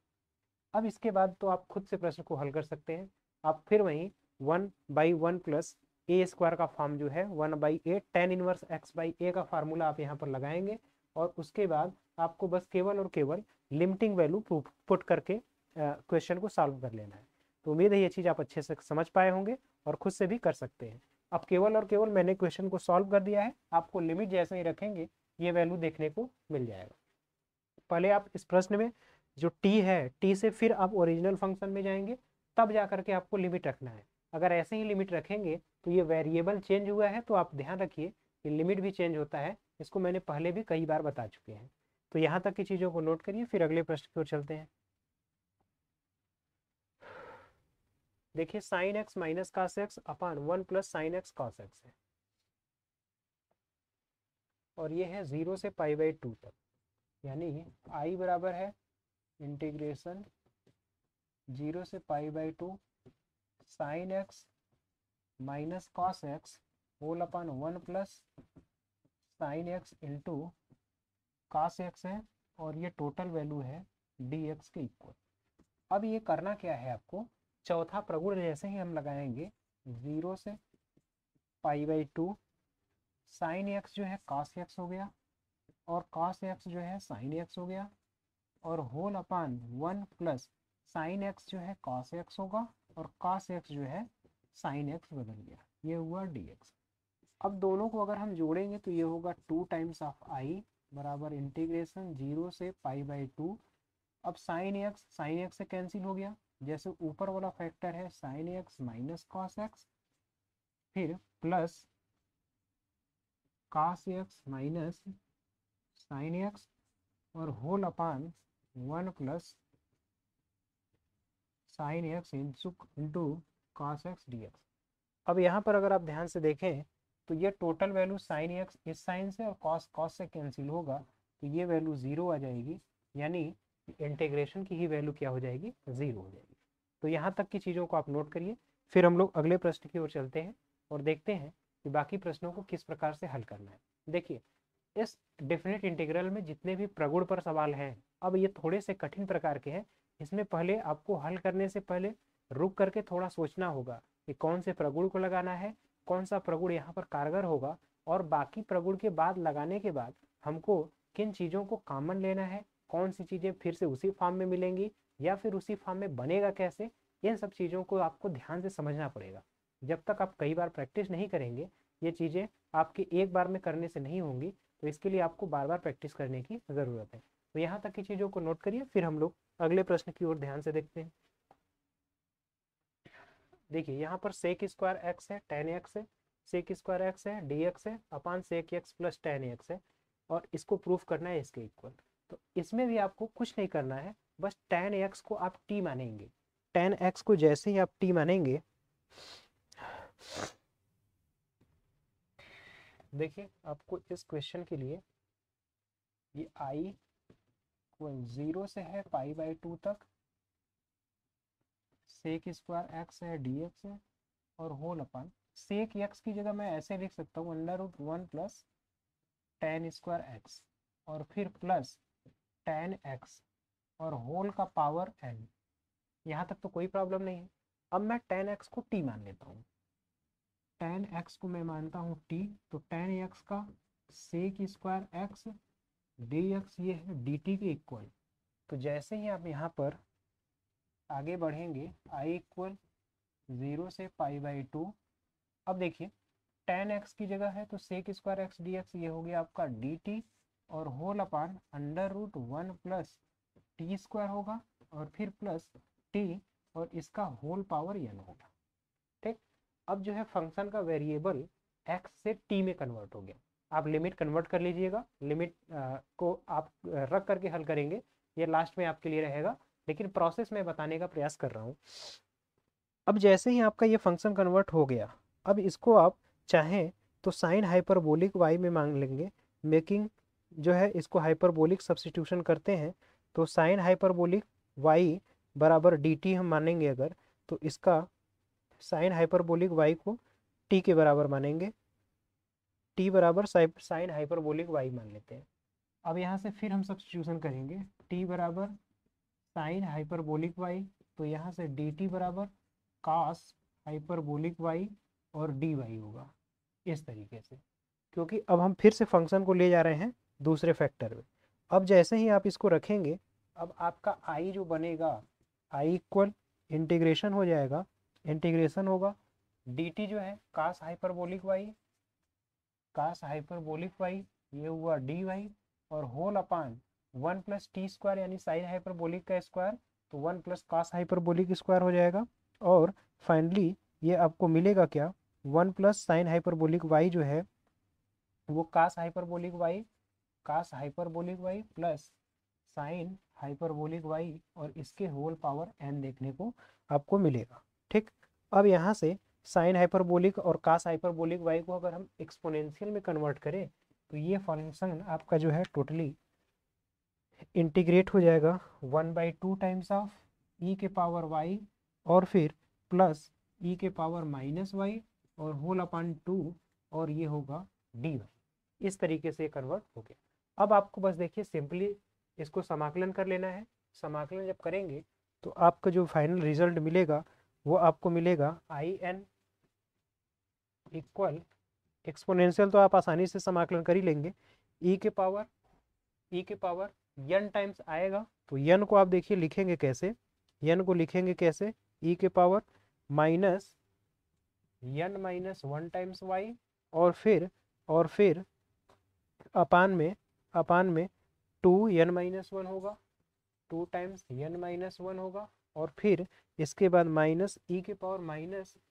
अब इसके बाद तो आप खुद से प्रश्न को हल कर सकते हैं। आप फिर वहीं 1/1 प्लस ए स्क्वायर का फॉर्म जो है 1/a tan इनवर्स x/a का फार्मूला आप यहाँ पर लगाएंगे और उसके बाद आपको बस केवल और केवल लिमिटिंग वैल्यू पुट करके क्वेश्चन को सॉल्व कर लेना है। तो उम्मीद है ये चीज़ आप अच्छे से समझ पाए होंगे और खुद से भी कर सकते हैं। अब केवल और केवल मैंने क्वेश्चन को सॉल्व कर दिया है, आपको लिमिट जैसे ही रखेंगे ये वैल्यू देखने को मिल जाएगा। पहले आप इस प्रश्न में जो टी है, टी से फिर आप ओरिजिनल फंक्शन में जाएंगे, तब जा करके आपको लिमिट रखना है। अगर ऐसे ही लिमिट रखेंगे तो ये वेरिएबल चेंज हुआ है, तो आप ध्यान रखिए कि लिमिट भी चेंज होता है, इसको मैंने पहले भी कई बार बता चुके हैं। तो यहाँ तक की चीज़ों को नोट करिए, फिर अगले प्रश्न की ओर चलते हैं। देखिए sine x minus cos x upon 1 plus sine x cos x है, और ये है 0 से π/2 तक, यानी आई बराबर है इंटीग्रेशन 0 से π/2 sine x minus cos x whole upon 1 plus sine x into cos x है, और ये टोटल वैल्यू है डी एक्स के इक्वल। अब ये करना क्या है आपको, चौथा प्रगुण जैसे ही हम लगाएंगे 0 से π/2 साइन एक्स जो है कॉस एक्स हो गया, और कॉस एक्स जो है साइन एक्स हो गया, और whole upon 1 plus sine x जो है कॉस एक्स होगा, और कॉस एक्स जो है साइन एक्स बदल गया, ये हुआ डी एक्स। अब दोनों को अगर हम जोड़ेंगे तो ये होगा 2 टाइम्स ऑफ आई बराबर इंटीग्रेशन 0 से π/2। अब साइन एक्स से कैंसिल हो गया, जैसे ऊपर वाला फैक्टर है sine x minus cos x, फिर plus cos x minus sine x, और whole upon 1 plus sine x into cos x D x. अब यहाँ पर अगर आप ध्यान से देखें तो ये टोटल वैल्यू साइन एक्स इस साइन से और कॉस से कैंसिल होगा, तो ये वैल्यू 0 आ जाएगी, यानी इंटीग्रेशन की ही वैल्यू क्या हो जाएगी, 0 हो जाएगी। तो यहाँ तक की चीज़ों को आप नोट करिए, फिर हम लोग अगले प्रश्न की ओर चलते हैं और देखते हैं कि बाकी प्रश्नों को किस प्रकार से हल करना है। देखिए इस डेफिनेट इंटीग्रल में जितने भी प्रगुण पर सवाल हैं, अब ये थोड़े से कठिन प्रकार के हैं, इसमें पहले आपको हल करने से पहले रुक करके थोड़ा सोचना होगा कि कौन से प्रगुण को लगाना है, कौन सा प्रगुण यहाँ पर कारगर होगा, और बाकी प्रगुण के बाद लगाने के बाद हमको किन चीज़ों को कॉमन लेना है, कौन सी चीज़ें फिर से उसी फॉर्म में मिलेंगी या फिर उसी फॉर्म में बनेगा कैसे, इन सब चीज़ों को आपको ध्यान से समझना पड़ेगा। जब तक आप कई बार प्रैक्टिस नहीं करेंगे ये चीज़ें आपके एक बार में करने से नहीं होंगी, तो इसके लिए आपको बार बार प्रैक्टिस करने की ज़रूरत है। तो यहाँ तक की चीज़ों को नोट करिए, फिर हम लोग अगले प्रश्न की ओर ध्यान से देखते हैं। देखिए यहाँ पर सेक स्क्वायर एक्स है, टेन एक्स है, सेक स्क्वायर एक्स है, डी एक्स है upon sec x plus tan x है, और इसको प्रूफ करना है इसके इक्वल। तो इसमें भी आपको कुछ नहीं करना है, बस टेन एक्स को आप टी मानेंगे। टेन एक्स को जैसे ही आप टी मानेंगे, देखिए आपको इस क्वेश्चन के लिए ये आई 0 से है π/2 तक, सेक स्क्वायर एक्स है डी एक्स है, और होल अपान सेक एक्स की जगह मैं ऐसे लिख सकता हूँ √1 प्लस टेन स्क्वायर एक्स, और फिर प्लस टेन एक्स और होल का पावर एन। यहाँ तक तो कोई प्रॉब्लम नहीं है। अब मैं टेन एक्स को टी मान लेता हूँ, टेन एक्स को मैं मानता हूँ टी, तो टेन एक्स का sec square x D x ये है डी टी के इक्वल। तो जैसे ही आप यहाँ पर आगे बढ़ेंगे आई इक्वल 0 से π/2। अब देखिए टेन एक्स की जगह है तो sec square x D x ये हो गया आपका डी टी, और whole upon √1 plus t square होगा, और फिर प्लस टी और इसका होल पावर एन होगा। ठीक, अब जो है फंक्शन का वेरिएबल एक्स से टी में कन्वर्ट हो गया। आप लिमिट कन्वर्ट कर लीजिएगा, लिमिट को आप रख करके हल करेंगे, ये लास्ट में आपके लिए रहेगा, लेकिन प्रोसेस में बताने का प्रयास कर रहा हूँ। अब जैसे ही आपका ये फंक्शन कन्वर्ट हो गया, अब इसको आप चाहें तो साइन हाइपरबोलिक वाई में मांग लेंगे, मेकिंग जो है इसको हाइपरबोलिक सब्स्टिट्यूशन करते हैं, तो साइन हाइपरबोलिक वाई बराबर डी टी हम मानेंगे अगर, तो इसका साइन हाइपरबोलिक वाई को टी के बराबर मानेंगे, टी बराबर साइन हाइपरबोलिक वाई मान लेते हैं। अब यहाँ से फिर हम सब्स्टिट्यूशन करेंगे, टी बराबर साइन हाइपरबोलिक वाई, तो यहाँ से डी टी बराबर कॉस हाइपरबोलिक वाई और डी वाई होगा इस तरीके से, क्योंकि अब हम फिर से फंक्शन को ले जा रहे हैं दूसरे फैक्टर में। अब जैसे ही आप इसको रखेंगे, अब आपका आई जो बनेगा, आई इक्वल इंटीग्रेशन हो जाएगा, इंटीग्रेशन होगा डी टी जो है कास hyperbolic y, cos hyperbolic Y, ये हुआ डी वाई, और होल अपान 1 + t² यानी साइन हाइपरबोलिक का स्क्वायर, तो 1 + कास हाइपरबोलिक स्क्वायर हो जाएगा। और फाइनली ये आपको मिलेगा क्या, 1 + साइन हाइपरबोलिक वाई जो है वो cos hyperbolic y, cos hyperbolic y plus sine hyperbolic y, और इसके होल पावर n देखने को आपको मिलेगा। ठीक, अब यहाँ से साइन हाइपरबोलिक और कास हाइपरबोलिक वाई को अगर हम एक्सपोनेंशियल में कन्वर्ट करें, तो ये फंक्शन आपका जो है टोटली इंटीग्रेट हो जाएगा 1/2 टाइम्स ऑफ ई के पावर वाई, और फिर प्लस ई के पावर -वाई, और होल अपॉन 2, और ये होगा डी वाई। इस तरीके से कन्वर्ट हो गया। अब आपको बस देखिए सिंपली इसको समाकलन कर लेना है। समाकलन जब करेंगे तो आपका जो फाइनल रिजल्ट मिलेगा वो आपको मिलेगा आई एन इक्वल, एक्सपोनेंशियल तो आप आसानी से समाकलन कर ही लेंगे, ई के पावर n टाइम्स आएगा, तो n को आप देखिए लिखेंगे कैसे, n को लिखेंगे कैसे, e के पावर -1 टाइम्स y, और फिर अपान में 2n-1 होगा, 2 टाइम्स n-1 होगा, और फिर इसके बाद माइनस ई के पावर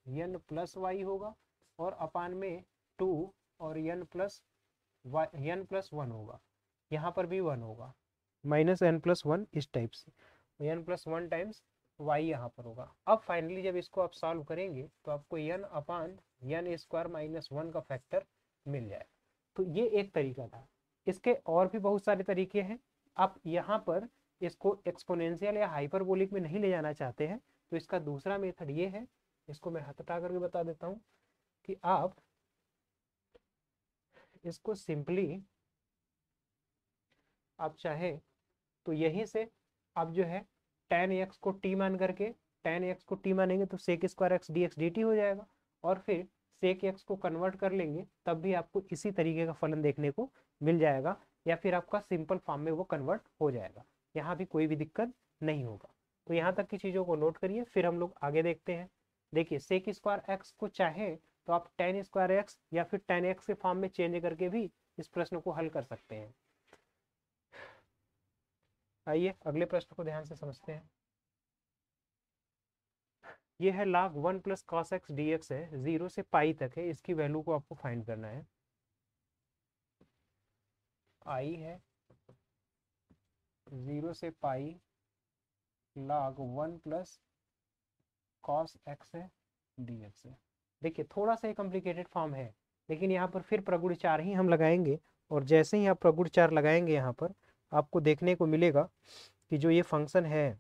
-n+y होगा, और अपान में 2 और n+1 होगा, यहाँ पर भी 1 होगा, -n+1 इस टाइप से, n+1 टाइम्स y यहाँ पर होगा। अब फाइनली जब इसको आप सॉल्व करेंगे तो आपको n/n² -1 का फैक्टर मिल जाएगा। तो ये एक तरीका था। इसके और भी बहुत सारे तरीके हैं। आप यहाँ पर इसको एक्सपोनेंशियल या हाइपरबोलिक में नहीं ले जाना चाहते हैं तो इसका दूसरा मेथड ये है, इसको मैं हाथ हटा करके बता देता हूँ, कि आप इसको सिंपली आप चाहे तो यहीं से आप जो है tan x को t मान करके, tan x को t मानेंगे तो sec² x dx dt हो जाएगा, और फिर sec x को कन्वर्ट कर लेंगे तब भी आपको इसी तरीके का फलन देखने को मिल जाएगा, या फिर आपका सिंपल फॉर्म में वो कन्वर्ट हो जाएगा, यहाँ भी कोई भी दिक्कत नहीं होगा। तो यहाँ तक की चीज़ों को नोट करिए, फिर हम लोग आगे देखते हैं। देखिए sec² x को चाहे तो आप tan² x या फिर tan x के फॉर्म में चेंज करके भी इस प्रश्न को हल कर सकते हैं। आइए अगले प्रश्न को ध्यान से समझते हैं। ये है log 1 + cos x dx है, 0 से पाई तक है, इसकी वैल्यू को आपको फाइंड करना है। आई है 0 से पाई log 1 + cos x है dx है। देखिए थोड़ा सा कॉम्प्लिकेटेड फॉर्म है, लेकिन यहाँ पर फिर प्रगुण चार ही हम लगाएंगे, और जैसे ही आप प्रगुण चार लगाएंगे यहाँ पर आपको देखने को मिलेगा कि जो ये फंक्शन है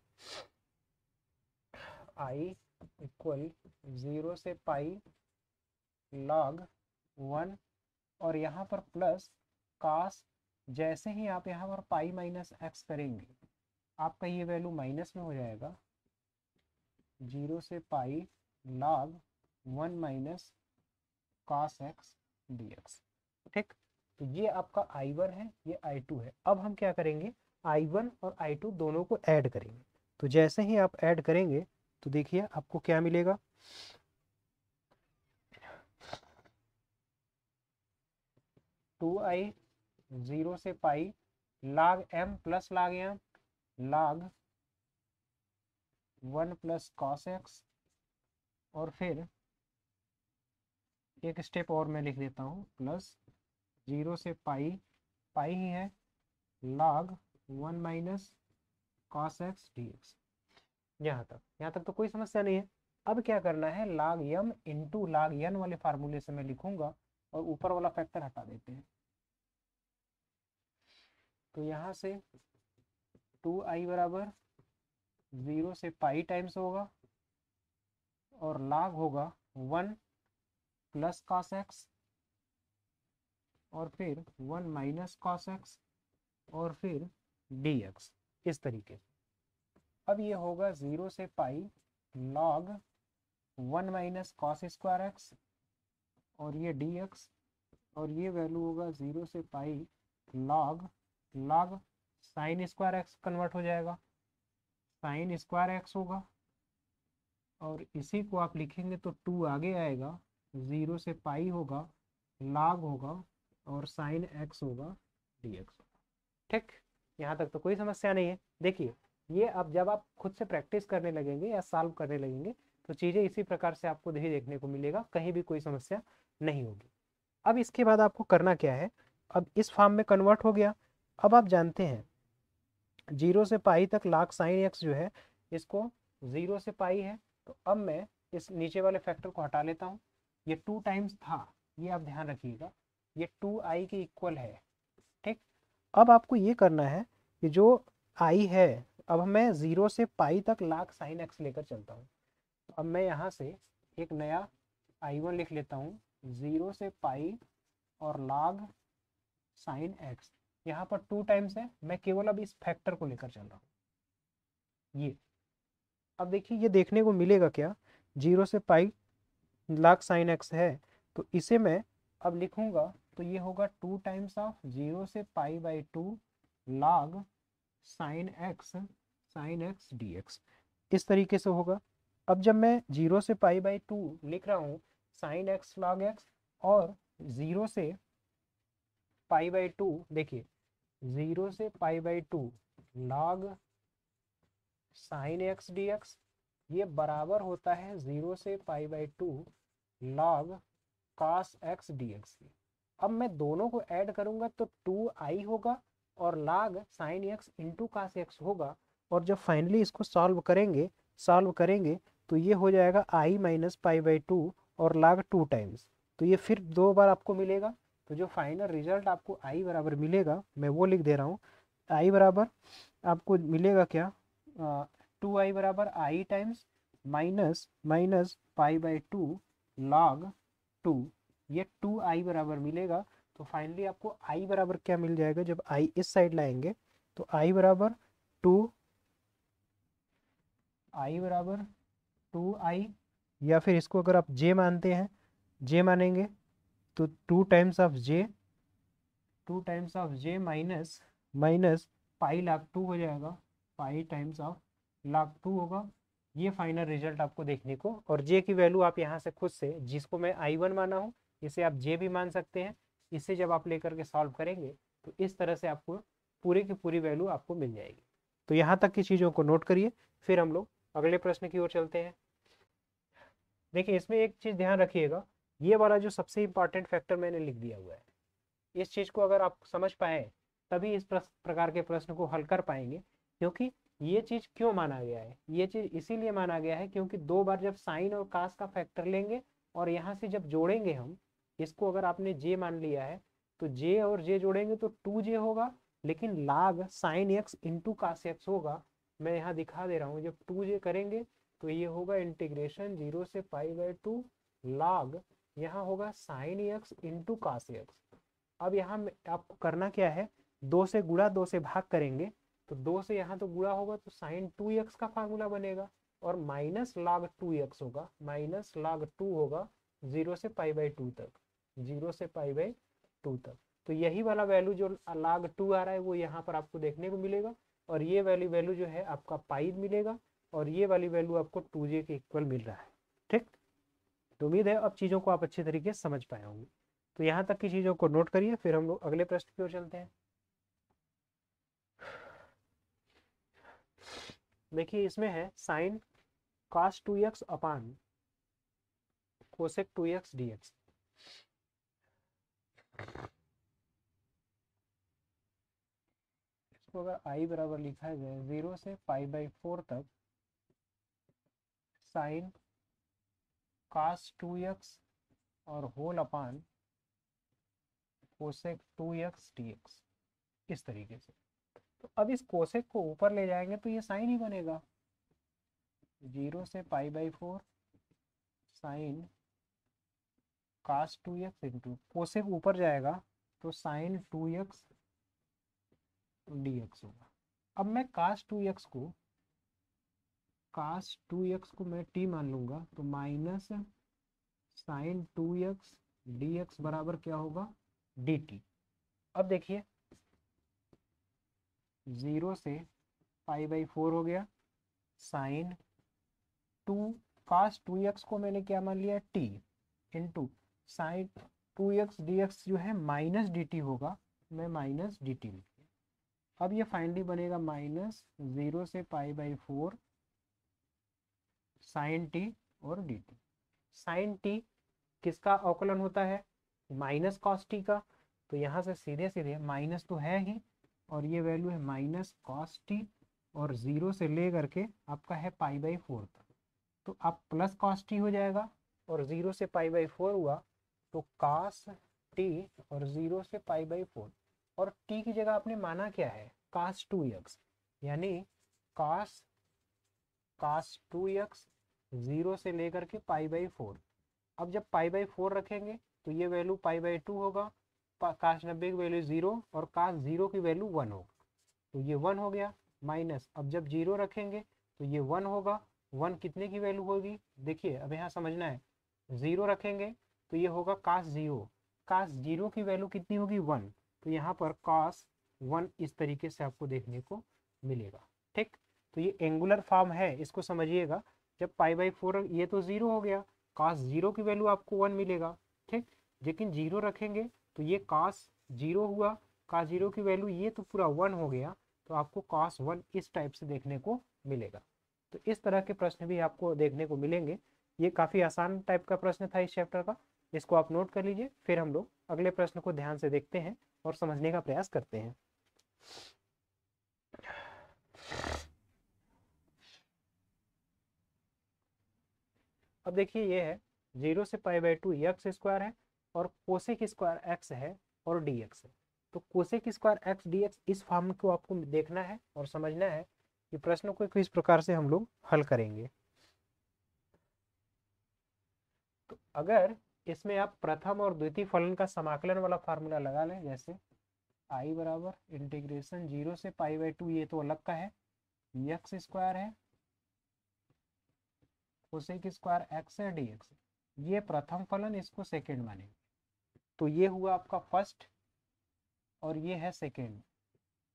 आई इक्वल 0 से पाई log 1, और यहाँ पर प्लस कास, जैसे ही आप यहाँ पर पाई -x करेंगे आपका ये वैल्यू माइनस में हो जाएगा, 0 से पाई log 1 - cos x dx। ठीक, तो ये आपका I1 है, ये I2 है। अब हम क्या करेंगे, I1 और I2 दोनों को ऐड करेंगे। तो जैसे ही आप ऐड करेंगे तो देखिए आपको क्या मिलेगा, 2i 0 से पाई log m plus log m log 1 + cos x, और फिर एक स्टेप और मैं लिख देता हूँ, प्लस 0 से पाई, पाई ही है, log 1 - cos x dx। यहाँ तक तो कोई समस्या नहीं है। अब क्या करना है, log m into log n वाले फार्मूले से मैं लिखूंगा, और ऊपर वाला फैक्टर हटा देते हैं। तो यहाँ से 2i बराबर 0 से पाई टाइम्स होगा, और log होगा 1 + cos x, और फिर 1 - cos x, और फिर dx, इस तरीके से। अब ये होगा 0 से पाई log 1 minus cos square X और ये डी एक्स, और ये वैल्यू होगा 0 से pi log log sign square x convert हो जाएगा, साइन स्क्वायर एक्स होगा, और इसी को आप लिखेंगे तो 2 आगे आएगा, 0 से पाई होगा, लॉग होगा, और साइन एक्स होगा, डी एक्स होगा। ठीक, यहाँ तक तो कोई समस्या नहीं है। देखिए ये अब जब आप खुद से प्रैक्टिस करने लगेंगे या सॉल्व करने लगेंगे तो चीज़ें इसी प्रकार से आपको नहीं देखने को मिलेगा, कहीं भी कोई समस्या नहीं होगी। अब इसके बाद आपको करना क्या है, अब इस फॉर्म में कन्वर्ट हो गया। अब आप जानते हैं 0 से पाई तक log साइन एक्स जो है इसको 0 से पाई है, तो अब मैं इस नीचे वाले फैक्टर को हटा लेता हूँ। ये 2 टाइम्स था, ये आप ध्यान रखिएगा, ये 2i के इक्वल है। ठीक, अब आपको ये करना है कि जो i है, अब मैं 0 से पाई तक log साइन एक्स लेकर चलता हूँ। तो अब मैं यहाँ से एक नया i1 लिख लेता हूँ, 0 से पाई और log साइन एक्स, यहाँ पर 2 टाइम्स है, मैं केवल अब इस फैक्टर को लेकर चल रहा हूँ ये। अब देखिए ये देखने को मिलेगा क्या, 0 से पाई log साइन एक्स है, तो इसे मैं अब लिखूंगा तो ये होगा 2 टाइम्स ऑफ 0 से pi by 2 log sine x D x, इस तरीके से होगा। अब जब मैं 0 से पाई बाई 2 लिख रहा हूँ साइन एक्स लॉग एक्स, और 0 से पाई बाई 2, देखिए 0 से pi by 2 log sine x D x, ये बराबर होता है 0 से pi by 2 log cos x D x की। अब मैं दोनों को ऐड करूंगा तो 2i होगा और log sine x into cos x होगा, और जब फाइनली इसको सॉल्व करेंगे तो ये हो जाएगा i माइनस पाई बाई 2 और log 2 टाइम्स, तो ये फिर 2 बार आपको मिलेगा। तो जो फाइनल रिजल्ट आपको i बराबर मिलेगा, मैं वो लिख दे रहा हूँ, i बराबर आपको मिलेगा क्या, 2i बराबर i times minus minus pi by 2 log 2, ये 2i बराबर मिलेगा। तो फाइनली आपको i बराबर क्या मिल जाएगा, जब i इस साइड लाएंगे तो i बराबर 2, i बराबर 2i, या फिर इसको अगर आप j मानते हैं, j मानेंगे तो 2 times of j minus minus pi lakh 2 हो जाएगा, पाई टाइम्स ऑफ लाख 2 होगा। ये फाइनल रिजल्ट आपको देखने को, और j की वैल्यू आप यहाँ से खुद से, जिसको मैं i1 माना हूँ इसे आप j भी मान सकते हैं, इसे जब आप लेकर के सॉल्व करेंगे तो इस तरह से आपको पूरी की पूरी वैल्यू आपको मिल जाएगी। तो यहाँ तक की चीज़ों को नोट करिए, फिर हम लोग अगले प्रश्न की ओर चलते हैं। देखिए इसमें एक चीज़ ध्यान रखिएगा, ये वाला जो सबसे इंपॉर्टेंट फैक्टर मैंने लिख दिया हुआ है, इस चीज़ को अगर आप समझ पाए तभी इस प्रकार के प्रश्न को हल कर पाएंगे। क्योंकि ये चीज़ क्यों माना गया है, ये चीज़ इसीलिए माना गया है क्योंकि 2 बार जब साइन और कास का फैक्टर लेंगे और यहाँ से जब जोड़ेंगे हम इसको, अगर आपने जे मान लिया है तो जे और जे जोड़ेंगे तो 2j होगा, लेकिन log sine x into cos x होगा। मैं यहाँ दिखा दे रहा हूँ, जब 2j करेंगे तो ये होगा इंटीग्रेशन 0 से पाई बाई 2 log, यहाँ होगा sine x into cos x. अब यहाँ आपको करना क्या है, 2 से गुणा 2 से भाग करेंगे, तो 2 से यहाँ तो गुणा होगा तो साइन 2x का फार्मूला बनेगा, और माइनस log 2x होगा, माइनस log 2 होगा 0 से पाई बाई 2 तक, 0 से पाई बाई 2 तक। तो यही वाला वैल्यू जो log 2 आ रहा है वो यहाँ पर आपको देखने को मिलेगा, और ये वाली वैल्यू जो है आपका पाई मिलेगा, और ये वाली वैल्यू आपको 2j के इक्वल मिल रहा है। ठीक, तो उम्मीद है अब चीज़ों को आप अच्छे तरीके से समझ पाए होंगे। तो यहाँ तक की चीज़ों को नोट करिए, फिर हम लोग अगले प्रश्न की ओर चलते हैं। देखिए इसमें है साइन cos 2x अपान कोसेक 2x dx। इसको अगर i बराबर लिखा जाए 0 से पाई बाई 4 तक साइन cos 2x और होल अपान कोसेक 2x dx, इस तरीके से। तो अब इस कोसेक को ऊपर ले जाएंगे तो ये साइन ही बनेगा, 0 से pi by 4 sine cos 2x into cosec ऊपर जाएगा तो साइन 2x dx होगा। अब मैं cos 2x को cos 2x को मैं t मान लूंगा तो माइनस sin 2x dx बराबर क्या होगा dt। अब देखिए 0 से π/4 हो गया, साइन 2 cos 2x को मैंने क्या मान लिया t into sine 2x dx जो है माइनस dt होगा, मैं माइनस dt लिख दिया। अब ये फाइनली बनेगा माइनस 0 से π/4 साइन t और dt। साइन t किसका अवकलन होता है माइनस कॉस टी का, तो यहाँ से सीधे सीधे माइनस तो है ही और ये वैल्यू है माइनस कॉस टी और 0 से ले करके आपका है π/4 तक, तो आप प्लस कॉस टी हो जाएगा और 0 से π/4 हुआ तो कॉस टी और 0 से π/4 और t की जगह आपने माना क्या है cos 2x, यानी cos 2x 0 से लेकर के π/4। अब जब π/4 रखेंगे तो ये वैल्यू π/2 होगा, cos 90 की वैल्यू 0 और cos 0 की वैल्यू 1 होगा, तो ये 1 हो गया माइनस। अब जब 0 रखेंगे तो ये 1 होगा, 1 कितने की वैल्यू होगी देखिए, अब यहाँ समझना है, 0 रखेंगे तो ये होगा cos 0, cos 0 की वैल्यू कितनी होगी 1, तो यहाँ पर cos 1 इस तरीके से आपको देखने को मिलेगा। ठीक, तो ये एंगुलर फॉर्म है, इसको समझिएगा। जब π/4 ये तो 0 हो गया, cos 0 की वैल्यू आपको 1 मिलेगा। ठीक, लेकिन 0 रखेंगे तो ये cos 0 हुआ, cos 0 की वैल्यू ये तो पूरा 1 हो गया, तो आपको cos 1 इस टाइप से देखने को मिलेगा। तो इस तरह के प्रश्न भी आपको देखने को मिलेंगे। ये काफ़ी आसान टाइप का प्रश्न था इस चैप्टर का, इसको आप नोट कर लीजिए। फिर हम लोग अगले प्रश्न को ध्यान से देखते हैं और समझने का प्रयास करते हैं। अब देखिए ये है 0 से π/2 एक्स स्क्वायर है और कोसेक स्क्वायर एक्स है और dx है। तो कोसेक स्क्वायर एक्स dx इस फॉर्म को आपको देखना है और समझना है कि प्रश्नों को किस प्रकार से हम लोग हल करेंगे। तो अगर इसमें आप प्रथम और द्वितीय फलन का समाकलन वाला फार्मूला लगा लें, जैसे i बराबर इंटीग्रेशन 0 से π/2, ये तो अलग का है, एक्स स्क्वायर है, कोसेक स्क्वायर एक्स है dx, ये प्रथम फलन, इसको सेकेंड मानेंगे। तो ये हुआ आपका फर्स्ट और ये है सेकेंड।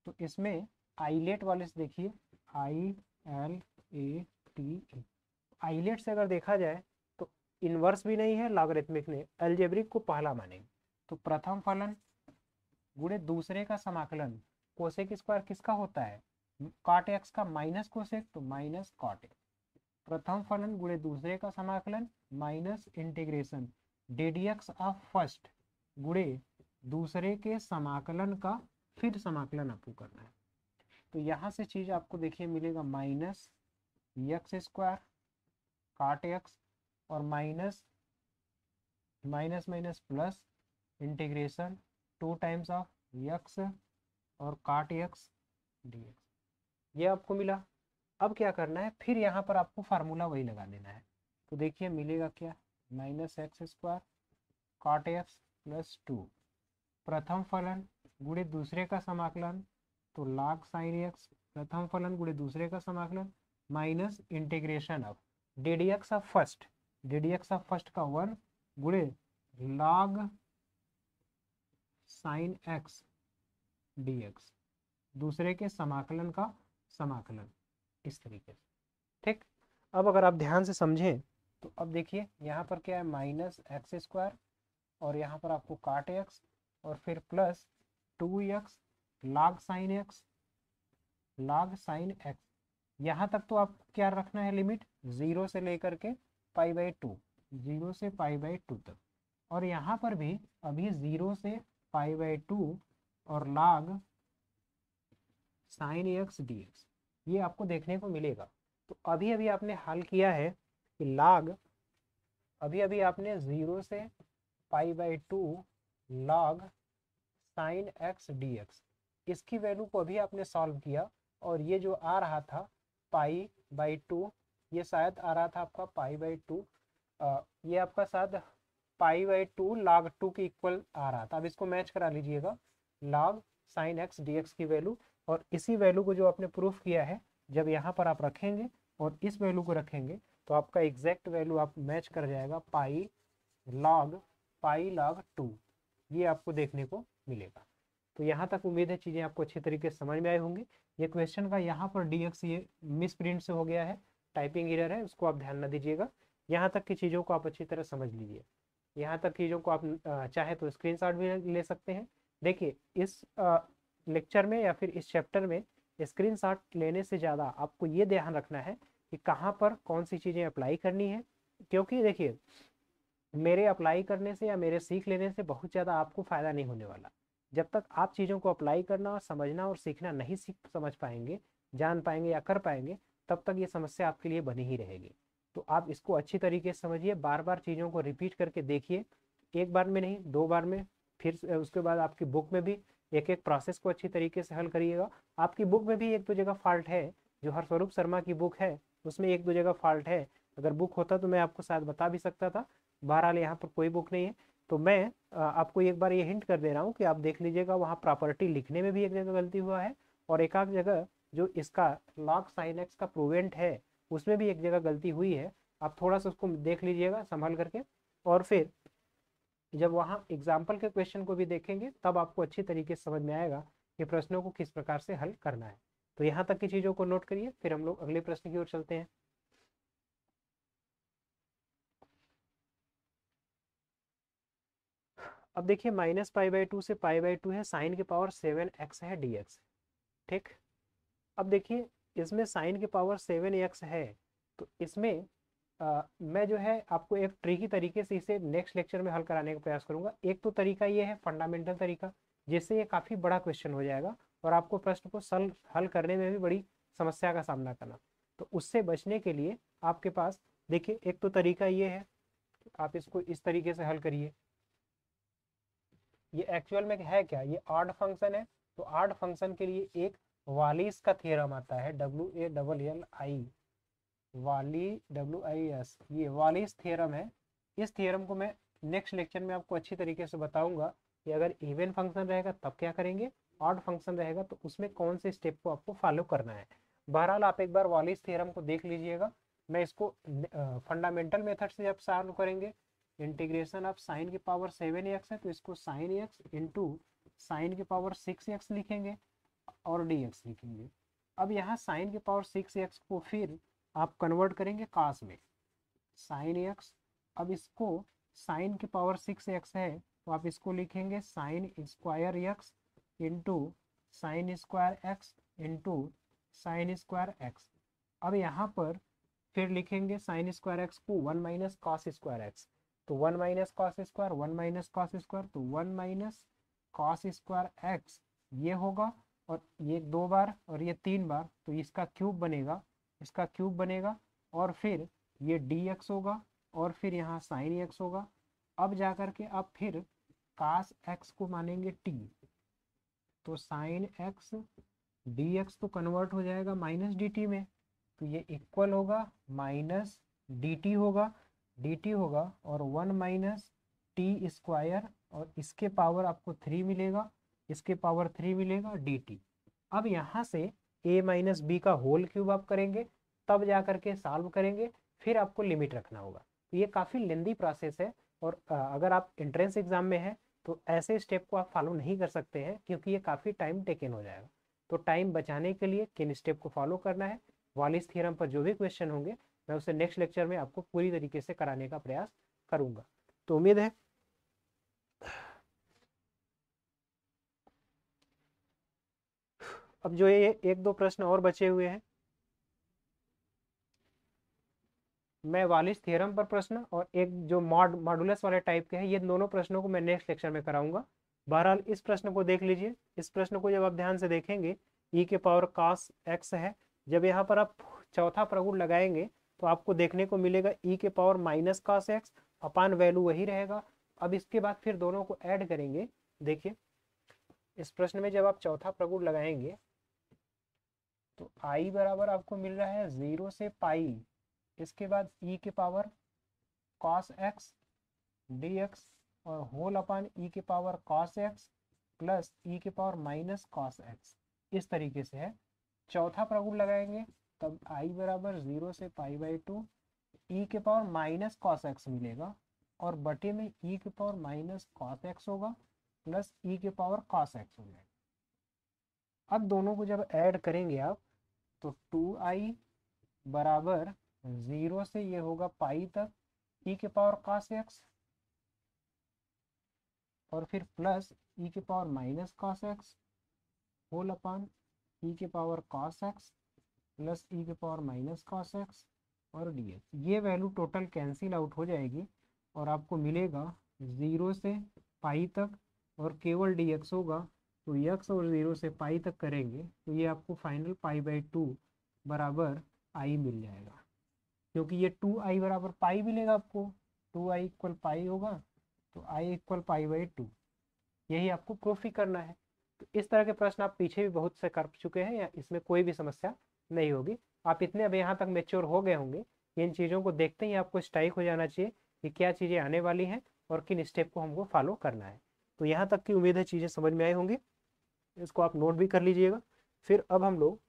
तो इसमें आइलेट वाले से देखिए ILATE, आइलेट से अगर देखा जाए तो इनवर्स भी नहीं है, लॉगरिथमिक नहीं, अलजेब्रिक को पहला मानेंगे। तो प्रथम फलन गुणे दूसरे का समाकलन, कोसेक स्क्वायर किसका होता है कॉट एक्स का माइनस कोसेक, तो माइनस कॉट एक्स। प्रथम फलन गुणे दूसरे का समाकलन minus integration ddx of first गुणे दूसरे के समाकलन का फिर समाकलन आपको करना है। तो यहाँ से चीज आपको देखिए मिलेगा minus x square cot x और minus minus minus plus integration 2 times of x और कॉट एक्स dx, ये आपको मिला। अब क्या करना है, फिर यहाँ पर आपको फार्मूला वही लगा देना है। तो देखिए मिलेगा क्या, minus x square cot x plus 2, प्रथम फलन गुणे दूसरे का समाकलन, तो log साइन एक्स, प्रथम फलन गुणे दूसरे का समाकलन minus integration of ddx of first, ddx of first का 1 गुणे log साइन एक्स dx, दूसरे के समाकलन का समाकलन, इस तरीके से। ठीक, अब अगर आप ध्यान से समझें तो अब देखिए यहाँ पर क्या है माइनस एक्स स्क्वायर और यहाँ पर आपको काट एक्स और फिर plus 2x log sine x, log sine x. यहाँ तक तो आप क्या रखना है लिमिट, 0 से लेकर के π/2, 0 से π/2 तक, और यहाँ पर भी अभी 0 से π/2 और log साइन एक्स dx, ये आपको देखने को मिलेगा। तो अभी अभी आपने हल किया है कि log, अभी अभी आपने 0 से π/2 log साइन एक्स dx, इसकी वैल्यू को अभी आपने सॉल्व किया और ये जो आ रहा था π/2, ये शायद आ रहा था आपका π/2, ये आपका शायद π/2 log 2 के इक्वल आ रहा था। अब इसको मैच करा लीजिएगा log साइन एक्स dx की वैल्यू, और इसी वैल्यू को जो आपने प्रूफ किया है जब यहाँ पर आप रखेंगे और इस वैल्यू को रखेंगे तो आपका एग्जैक्ट वैल्यू आप मैच कर जाएगा पाई लॉग 2, ये आपको देखने को मिलेगा। तो यहाँ तक उम्मीद है चीज़ें आपको अच्छी तरीके से समझ में आई होंगी। ये क्वेश्चन का यहाँ पर dx ये मिस प्रिंट से हो गया है, टाइपिंग एरर है, उसको आप ध्यान न दीजिएगा। यहाँ तक की चीज़ों को आप अच्छी तरह समझ लीजिए। यहाँ तक चीज़ों को आप चाहे तो स्क्रीनशॉट भी ले सकते हैं। देखिए इस लेक्चर में या फिर इस चैप्टर में स्क्रीनशॉट लेने से ज़्यादा आपको ये ध्यान रखना है कि कहाँ पर कौन सी चीज़ें अप्लाई करनी है, क्योंकि देखिए मेरे अप्लाई करने से या मेरे सीख लेने से बहुत ज़्यादा आपको फ़ायदा नहीं होने वाला। जब तक आप चीज़ों को अप्लाई करना और समझना और सीखना नहीं समझ पाएंगे, जान पाएंगे या कर पाएंगे, तब तक ये समस्या आपके लिए बनी ही रहेगी। तो आप इसको अच्छी तरीके से समझिए, बार बार चीज़ों को रिपीट करके देखिए, एक बार में नहीं 2 बार में, फिर उसके बाद आपकी बुक में भी एक एक प्रोसेस को अच्छी तरीके से हल करिएगा। आपकी बुक में भी 1-2 जगह फॉल्ट है, जो हरस्वरूप शर्मा की बुक है उसमें 1-2 जगह फॉल्ट है। अगर बुक होता तो मैं आपको शायद बता भी सकता था, बहरहाल यहाँ पर कोई बुक नहीं है। तो मैं आपको एक बार ये हिंट कर दे रहा हूँ कि आप देख लीजिएगा, वहाँ प्रॉपर्टी लिखने में भी एक जगह गलती हुआ है, और एक आध जगह जो इसका लॉग साइन एक्स का प्रूवेंट है उसमें भी एक जगह गलती हुई है। आप थोड़ा सा उसको देख लीजिएगा संभाल करके, और फिर जब वहाँ एग्जाम्पल के क्वेश्चन को भी देखेंगे तब आपको अच्छी तरीके से समझ में आएगा कि प्रश्नों को किस प्रकार से हल करना है। तो यहाँ तक की चीज़ों को नोट करिए, फिर हम लोग अगले प्रश्न की ओर चलते हैं। अब देखिए -π/2 से π/2 है, साइन के पावर 7x है dx, ठीक। अब देखिए इसमें साइन के पावर 7x है, तो इसमें मैं जो है आपको एक ट्रिकी तरीके से इसे नेक्स्ट लेक्चर में हल कराने का प्रयास करूंगा। एक तो तरीका ये है फंडामेंटल तरीका, जिससे ये काफ़ी बड़ा क्वेश्चन हो जाएगा और आपको प्रश्न को हल करने में भी बड़ी समस्या का सामना करना। तो उससे बचने के लिए आपके पास देखिए एक तो तरीका ये है, आप इसको इस तरीके से हल करिए। ये एक्चुअल में है क्या, ये ऑड फंक्शन है, तो ऑड फंक्शन के लिए एक वालिस का थ्योरम आता है, WALLI, WIS, ये वालिस थ्योरम है। इस थ्योरम को मैं नेक्स्ट लेक्चर में आपको अच्छी तरीके से बताऊंगा कि अगर इवन फंक्शन रहेगा तब क्या करेंगे, ऑड फंक्शन रहेगा तो उसमें कौन से स्टेप को आपको फॉलो करना है। बहरहाल आप एक बार वालिस थ्योरम को देख लीजिएगा। मैं इसको फंडामेंटल मेथड से जब सॉल्व करेंगे, इंटीग्रेशन ऑफ साइन की पावर 7x है तो इसको साइन एक्स इंटू साइन की पावर 6x लिखेंगे और dx लिखेंगे। अब यहाँ साइन की पावर 6x को फिर आप कन्वर्ट करेंगे कास में, साइन एक्स। अब इसको साइन की पावर 6x है तो आप इसको लिखेंगे sign square x into sine square x into sine square x. अब यहाँ पर फिर लिखेंगे साइन स्क्वायर एक्स को 1 माइनस कॉस स्क्वायर एक्स, तो 1 minus cos square 1 minus cos square, तो 1 माइनस कॉस स्क्वायर एक्स ये होगा, और ये 2 बार और ये 3 बार, तो इसका क्यूब बनेगा, इसका क्यूब बनेगा, और फिर ये dx होगा, और फिर यहाँ साइन एक्स होगा। अब जा कर के आप फिर कास एक्स को मानेंगे t, तो साइन एक्स dx तो कन्वर्ट हो जाएगा माइनस dt में, तो ये इक्वल होगा माइनस dt होगा, dt होगा और 1 माइनस टी स्क्वायर, और इसके पावर आपको 3 मिलेगा, इसके पावर 3 मिलेगा dt। अब यहाँ से a माइनस बी का होल क्यूब आप करेंगे, तब जा करके सॉल्व करेंगे, फिर आपको लिमिट रखना होगा। तो ये काफ़ी लेंदी प्रोसेस है, और अगर आप एंट्रेंस एग्जाम में हैं तो ऐसे स्टेप को आप फॉलो नहीं कर सकते हैं, क्योंकि ये काफ़ी टाइम टेकन हो जाएगा। तो टाइम बचाने के लिए किन स्टेप को फॉलो करना है, वालिस थ्योरम पर जो भी क्वेश्चन होंगे मैं उसे नेक्स्ट लेक्चर में आपको पूरी तरीके से कराने का प्रयास करूंगा। तो उम्मीद है अब जो ये 1-2 प्रश्न और बचे हुए हैं, मैं वालिस थ्योरम पर प्रश्न और एक जो मॉडुलस वाले टाइप के हैं, ये दोनों प्रश्नों को मैं नेक्स्ट लेक्चर में कराऊंगा। बहरहाल इस प्रश्न को देख लीजिए। इस प्रश्न को जब आप ध्यान से देखेंगे, ई के पावर cos x है, जब यहाँ पर आप चौथा प्रगुण लगाएंगे तो आपको देखने को मिलेगा ई के पावर माइनस cos x अपान वैल्यू वही रहेगा। अब इसके बाद फिर दोनों को ऐड करेंगे। देखिए इस प्रश्न में जब आप चौथा प्रगुण लगाएंगे तो आई बराबर आपको मिल रहा है 0 से पाई, इसके बाद ई के पावर cos x dx और होल अपान ई के power cos x plus e के पावर माइनस cos x, इस तरीके से है। चौथा प्रगुण लगाएंगे तब आई बराबर 0 से पाई बाई 2 ई के पावर माइनस कॉस एक्स मिलेगा, और बटे में ई के पावर माइनस कॉस एक्स होगा प्लस ई के पावर कॉस एक्स हो जाएगा। अब दोनों को जब ऐड करेंगे आप तो 2i बराबर 0 से ये होगा पाई तक ई के पावर कॉस एक्स, और फिर प्लस ई के power minus cos x whole upon e के power cos x plus e के पावर माइनस कॉस एक्स और डी एक्स। ये वैल्यू टोटल कैंसिल आउट हो जाएगी और आपको मिलेगा 0 से पाई तक, और केवल डी एक्स होगा तो एक्स और 0 से पाई तक करेंगे तो ये आपको फाइनल पाई बाई 2 बराबर आई मिल जाएगा, क्योंकि ये 2i बराबर पाई मिलेगा आपको, 2i इक्वल पाई होगा तो i इक्वल पाई बाई 2। यही आपको प्रूफ ही करना है। तो इस तरह के प्रश्न आप पीछे भी बहुत से कर चुके हैं, या इसमें कोई भी समस्या नहीं होगी। आप इतने अब यहाँ तक मेच्योर हो गए होंगे, इन चीज़ों को देखते ही आपको स्ट्राइक हो जाना चाहिए कि क्या चीज़ें आने वाली हैं और किन स्टेप को हमको फॉलो करना है। तो यहाँ तक की उम्मीद है चीज़ें समझ में आई होंगी, इसको आप नोट भी कर लीजिएगा। फिर अब हम लोग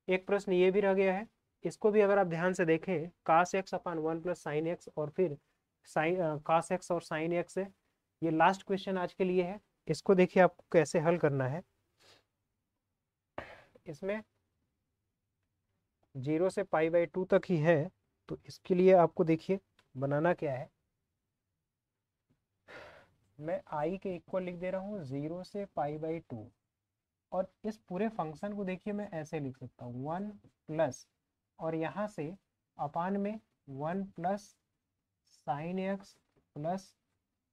एक प्रश्न ये भी रह गया है, इसको भी अगर आप ध्यान से देखें, कास x upon 1 plus sine x और फिर साइन कास एक्स और साइन एक्स है। ये लास्ट क्वेश्चन आज के लिए है, इसको देखिए आपको कैसे हल करना है। इसमें 0 से पाई बाई 2 तक ही है, तो इसके लिए आपको देखिए बनाना क्या है। मैं आई के इक्वल लिख दे रहा हूँ 0 से पाई बाई 2, और इस पूरे फंक्शन को देखिए मैं ऐसे लिख सकता हूँ 1 प्लस, और यहाँ से अपान में 1 plus sine x plus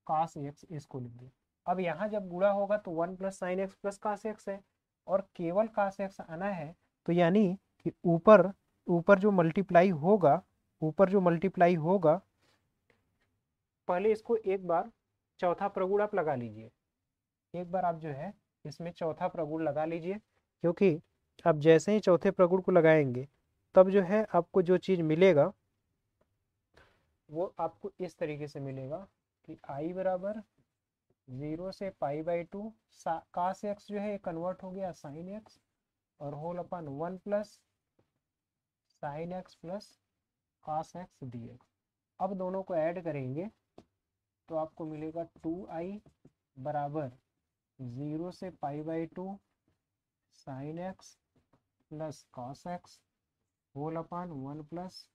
cos x, इसको लिख दिया। अब यहाँ जब गुणा होगा तो 1 plus sine x plus cos x है, और केवल कास एक्स आना है, तो यानी कि ऊपर ऊपर जो मल्टीप्लाई होगा, ऊपर जो मल्टीप्लाई होगा, पहले इसको एक बार चौथा प्रगुण आप लगा लीजिए। एक बार आप जो है इसमें चौथा प्रगुण लगा लीजिए, क्योंकि आप जैसे ही चौथे प्रगुण को लगाएंगे तब जो है आपको जो चीज़ मिलेगा वो आपको इस तरीके से मिलेगा कि आई बराबर 0 से पाई बाई 2 कास एक्स जो है कन्वर्ट हो गया साइन एक्स, और whole upon 1 plus sine x plus cos x D x. अब दोनों को ऐड करेंगे तो आपको मिलेगा 2i बराबर 0 से pi by 2 sine x plus cos x whole upon 1 plus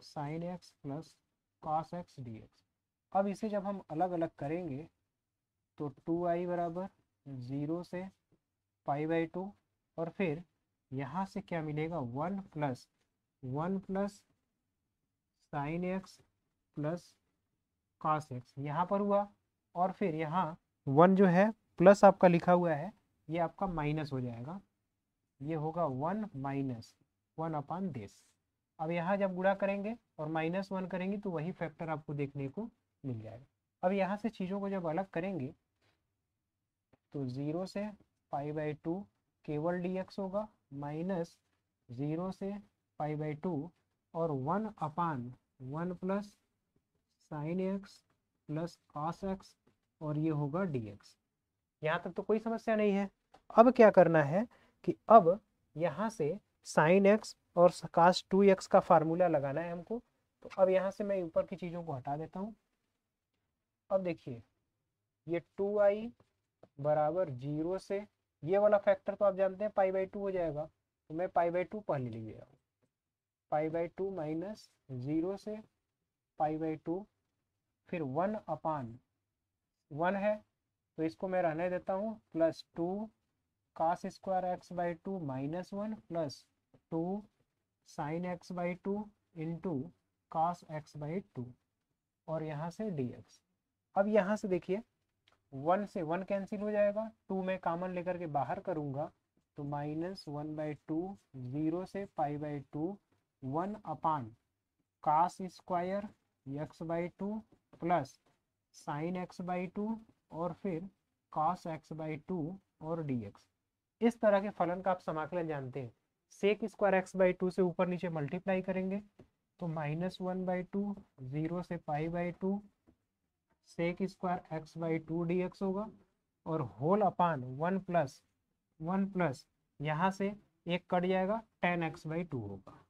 sine x plus cos x D x. अब इसे जब हम अलग अलग करेंगे तो 2i बराबर 0 से पाई बाई 2, और फिर यहाँ से क्या मिलेगा 1 plus sine x plus cos x यहाँ पर हुआ, और फिर यहाँ 1 जो है प्लस आपका लिखा हुआ है ये आपका माइनस हो जाएगा, ये होगा 1 माइनस 1 अपान दिस। अब यहाँ जब गुणा करेंगे और -1 करेंगे तो वही फैक्टर आपको देखने को मिल जाएगा। अब यहाँ से चीज़ों को जब अलग करेंगे तो 0 से पाई बाई 2 केवल dx होगा, माइनस 0 से पाई बाई 2 और 1 अपान 1 plus sine x plus cos x, और ये होगा dx। यहाँ तक तो कोई समस्या नहीं है। अब क्या करना है कि अब यहाँ से साइन एक्स और कास 2x का फार्मूला लगाना है हमको। तो अब यहाँ से मैं ऊपर की चीज़ों को हटा देता हूँ। अब देखिए ये 2i बराबर 0 से, ये वाला फैक्टर तो आप जानते हैं पाई बाई 2 हो जाएगा, तो मैं पाई बाई 2 पहले लिख दिया हूँ। पाई बाई 2 माइनस 0 से पाई बाई 2, फिर 1 अपान 1 है तो इसको मैं रहने देता हूँ, plus 2 cos square x by 2 minus 1 plus 2 sine x by 2 into cos x by 2, और यहाँ से dx। अब यहाँ से देखिए 1 से 1 कैंसिल हो जाएगा, 2 में कॉमन लेकर के बाहर करूँगा तो -1 बाई 2 0 से pi by 2 1 upon cos square x by 2 plus sine x by 2 और फिर कॉस एक्स बाई 2 और dx। इस तरह के फलन का आप समाकलन जानते हैं, सेक स्क्वायर एक्स बाई 2 से ऊपर नीचे मल्टीप्लाई करेंगे तो -1 बाई 2 0 से pi by 2 sec square x by 2 dx होगा, और होल अपान 1 प्लस यहाँ से एक कट जाएगा, tan x/2 होगा।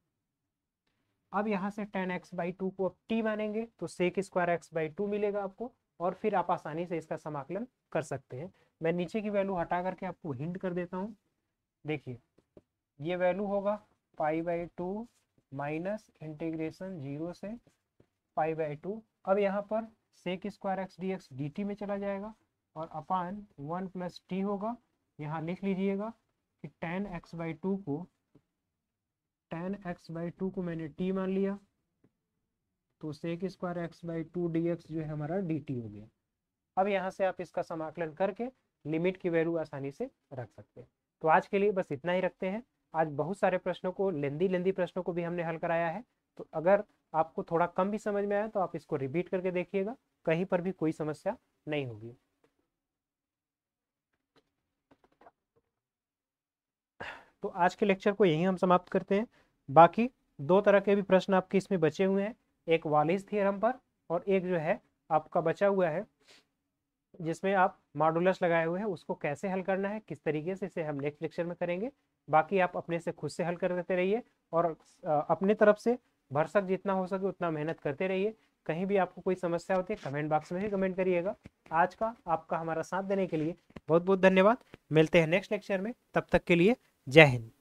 अब यहाँ से tan x/2 को अब t मानेंगे तो sec² x/2 मिलेगा आपको, और फिर आप आसानी से इसका समाकलन कर सकते हैं। मैं नीचे की वैल्यू हटा करके आपको हिंट कर देता हूँ। देखिए ये वैल्यू होगा π/2 माइनस इंटीग्रेशन 0 से π/2। अब यहाँ पर sec² x dx dt में चला जाएगा और अपान 1 + t होगा। यहाँ लिख लीजिएगा कि tan x/2 को मैंने t मान लिया, तो sec² x/2 dx जो है हमारा dt हो गया। अब यहाँ से आप इसका समाकलन करके लिमिट की वैल्यू आसानी से रख सकते हैं। तो आज के लिए बस इतना ही रखते हैं। आज बहुत सारे प्रश्नों को, लेंदी प्रश्नों को भी हमने हल कराया है। तो अगर आपको थोड़ा कम भी समझ में आया तो आप इसको रिपीट करके देखिएगा, कहीं पर भी कोई समस्या नहीं होगी। तो आज के लेक्चर को यहीं हम समाप्त करते हैं। बाकी दो तरह के भी प्रश्न आपके इसमें बचे हुए हैं, एक वालिस थ्योरम पर और एक जो है आपका बचा हुआ है जिसमें आप मॉडुलस लगाए हुए हैं, उसको कैसे हल करना है, किस तरीके से, इसे हम नेक्स्ट लेक्चर में करेंगे। बाकी आप अपने से खुद से हल करते रहिए और अपने तरफ से भरसक जितना हो सके उतना मेहनत करते रहिए। कहीं भी आपको कोई समस्या होती है कमेंट बॉक्स में भी कमेंट करिएगा। आज का आपका हमारा साथ देने के लिए बहुत बहुत धन्यवाद। मिलते हैं नेक्स्ट लेक्चर में, तब तक के लिए जय हिंद।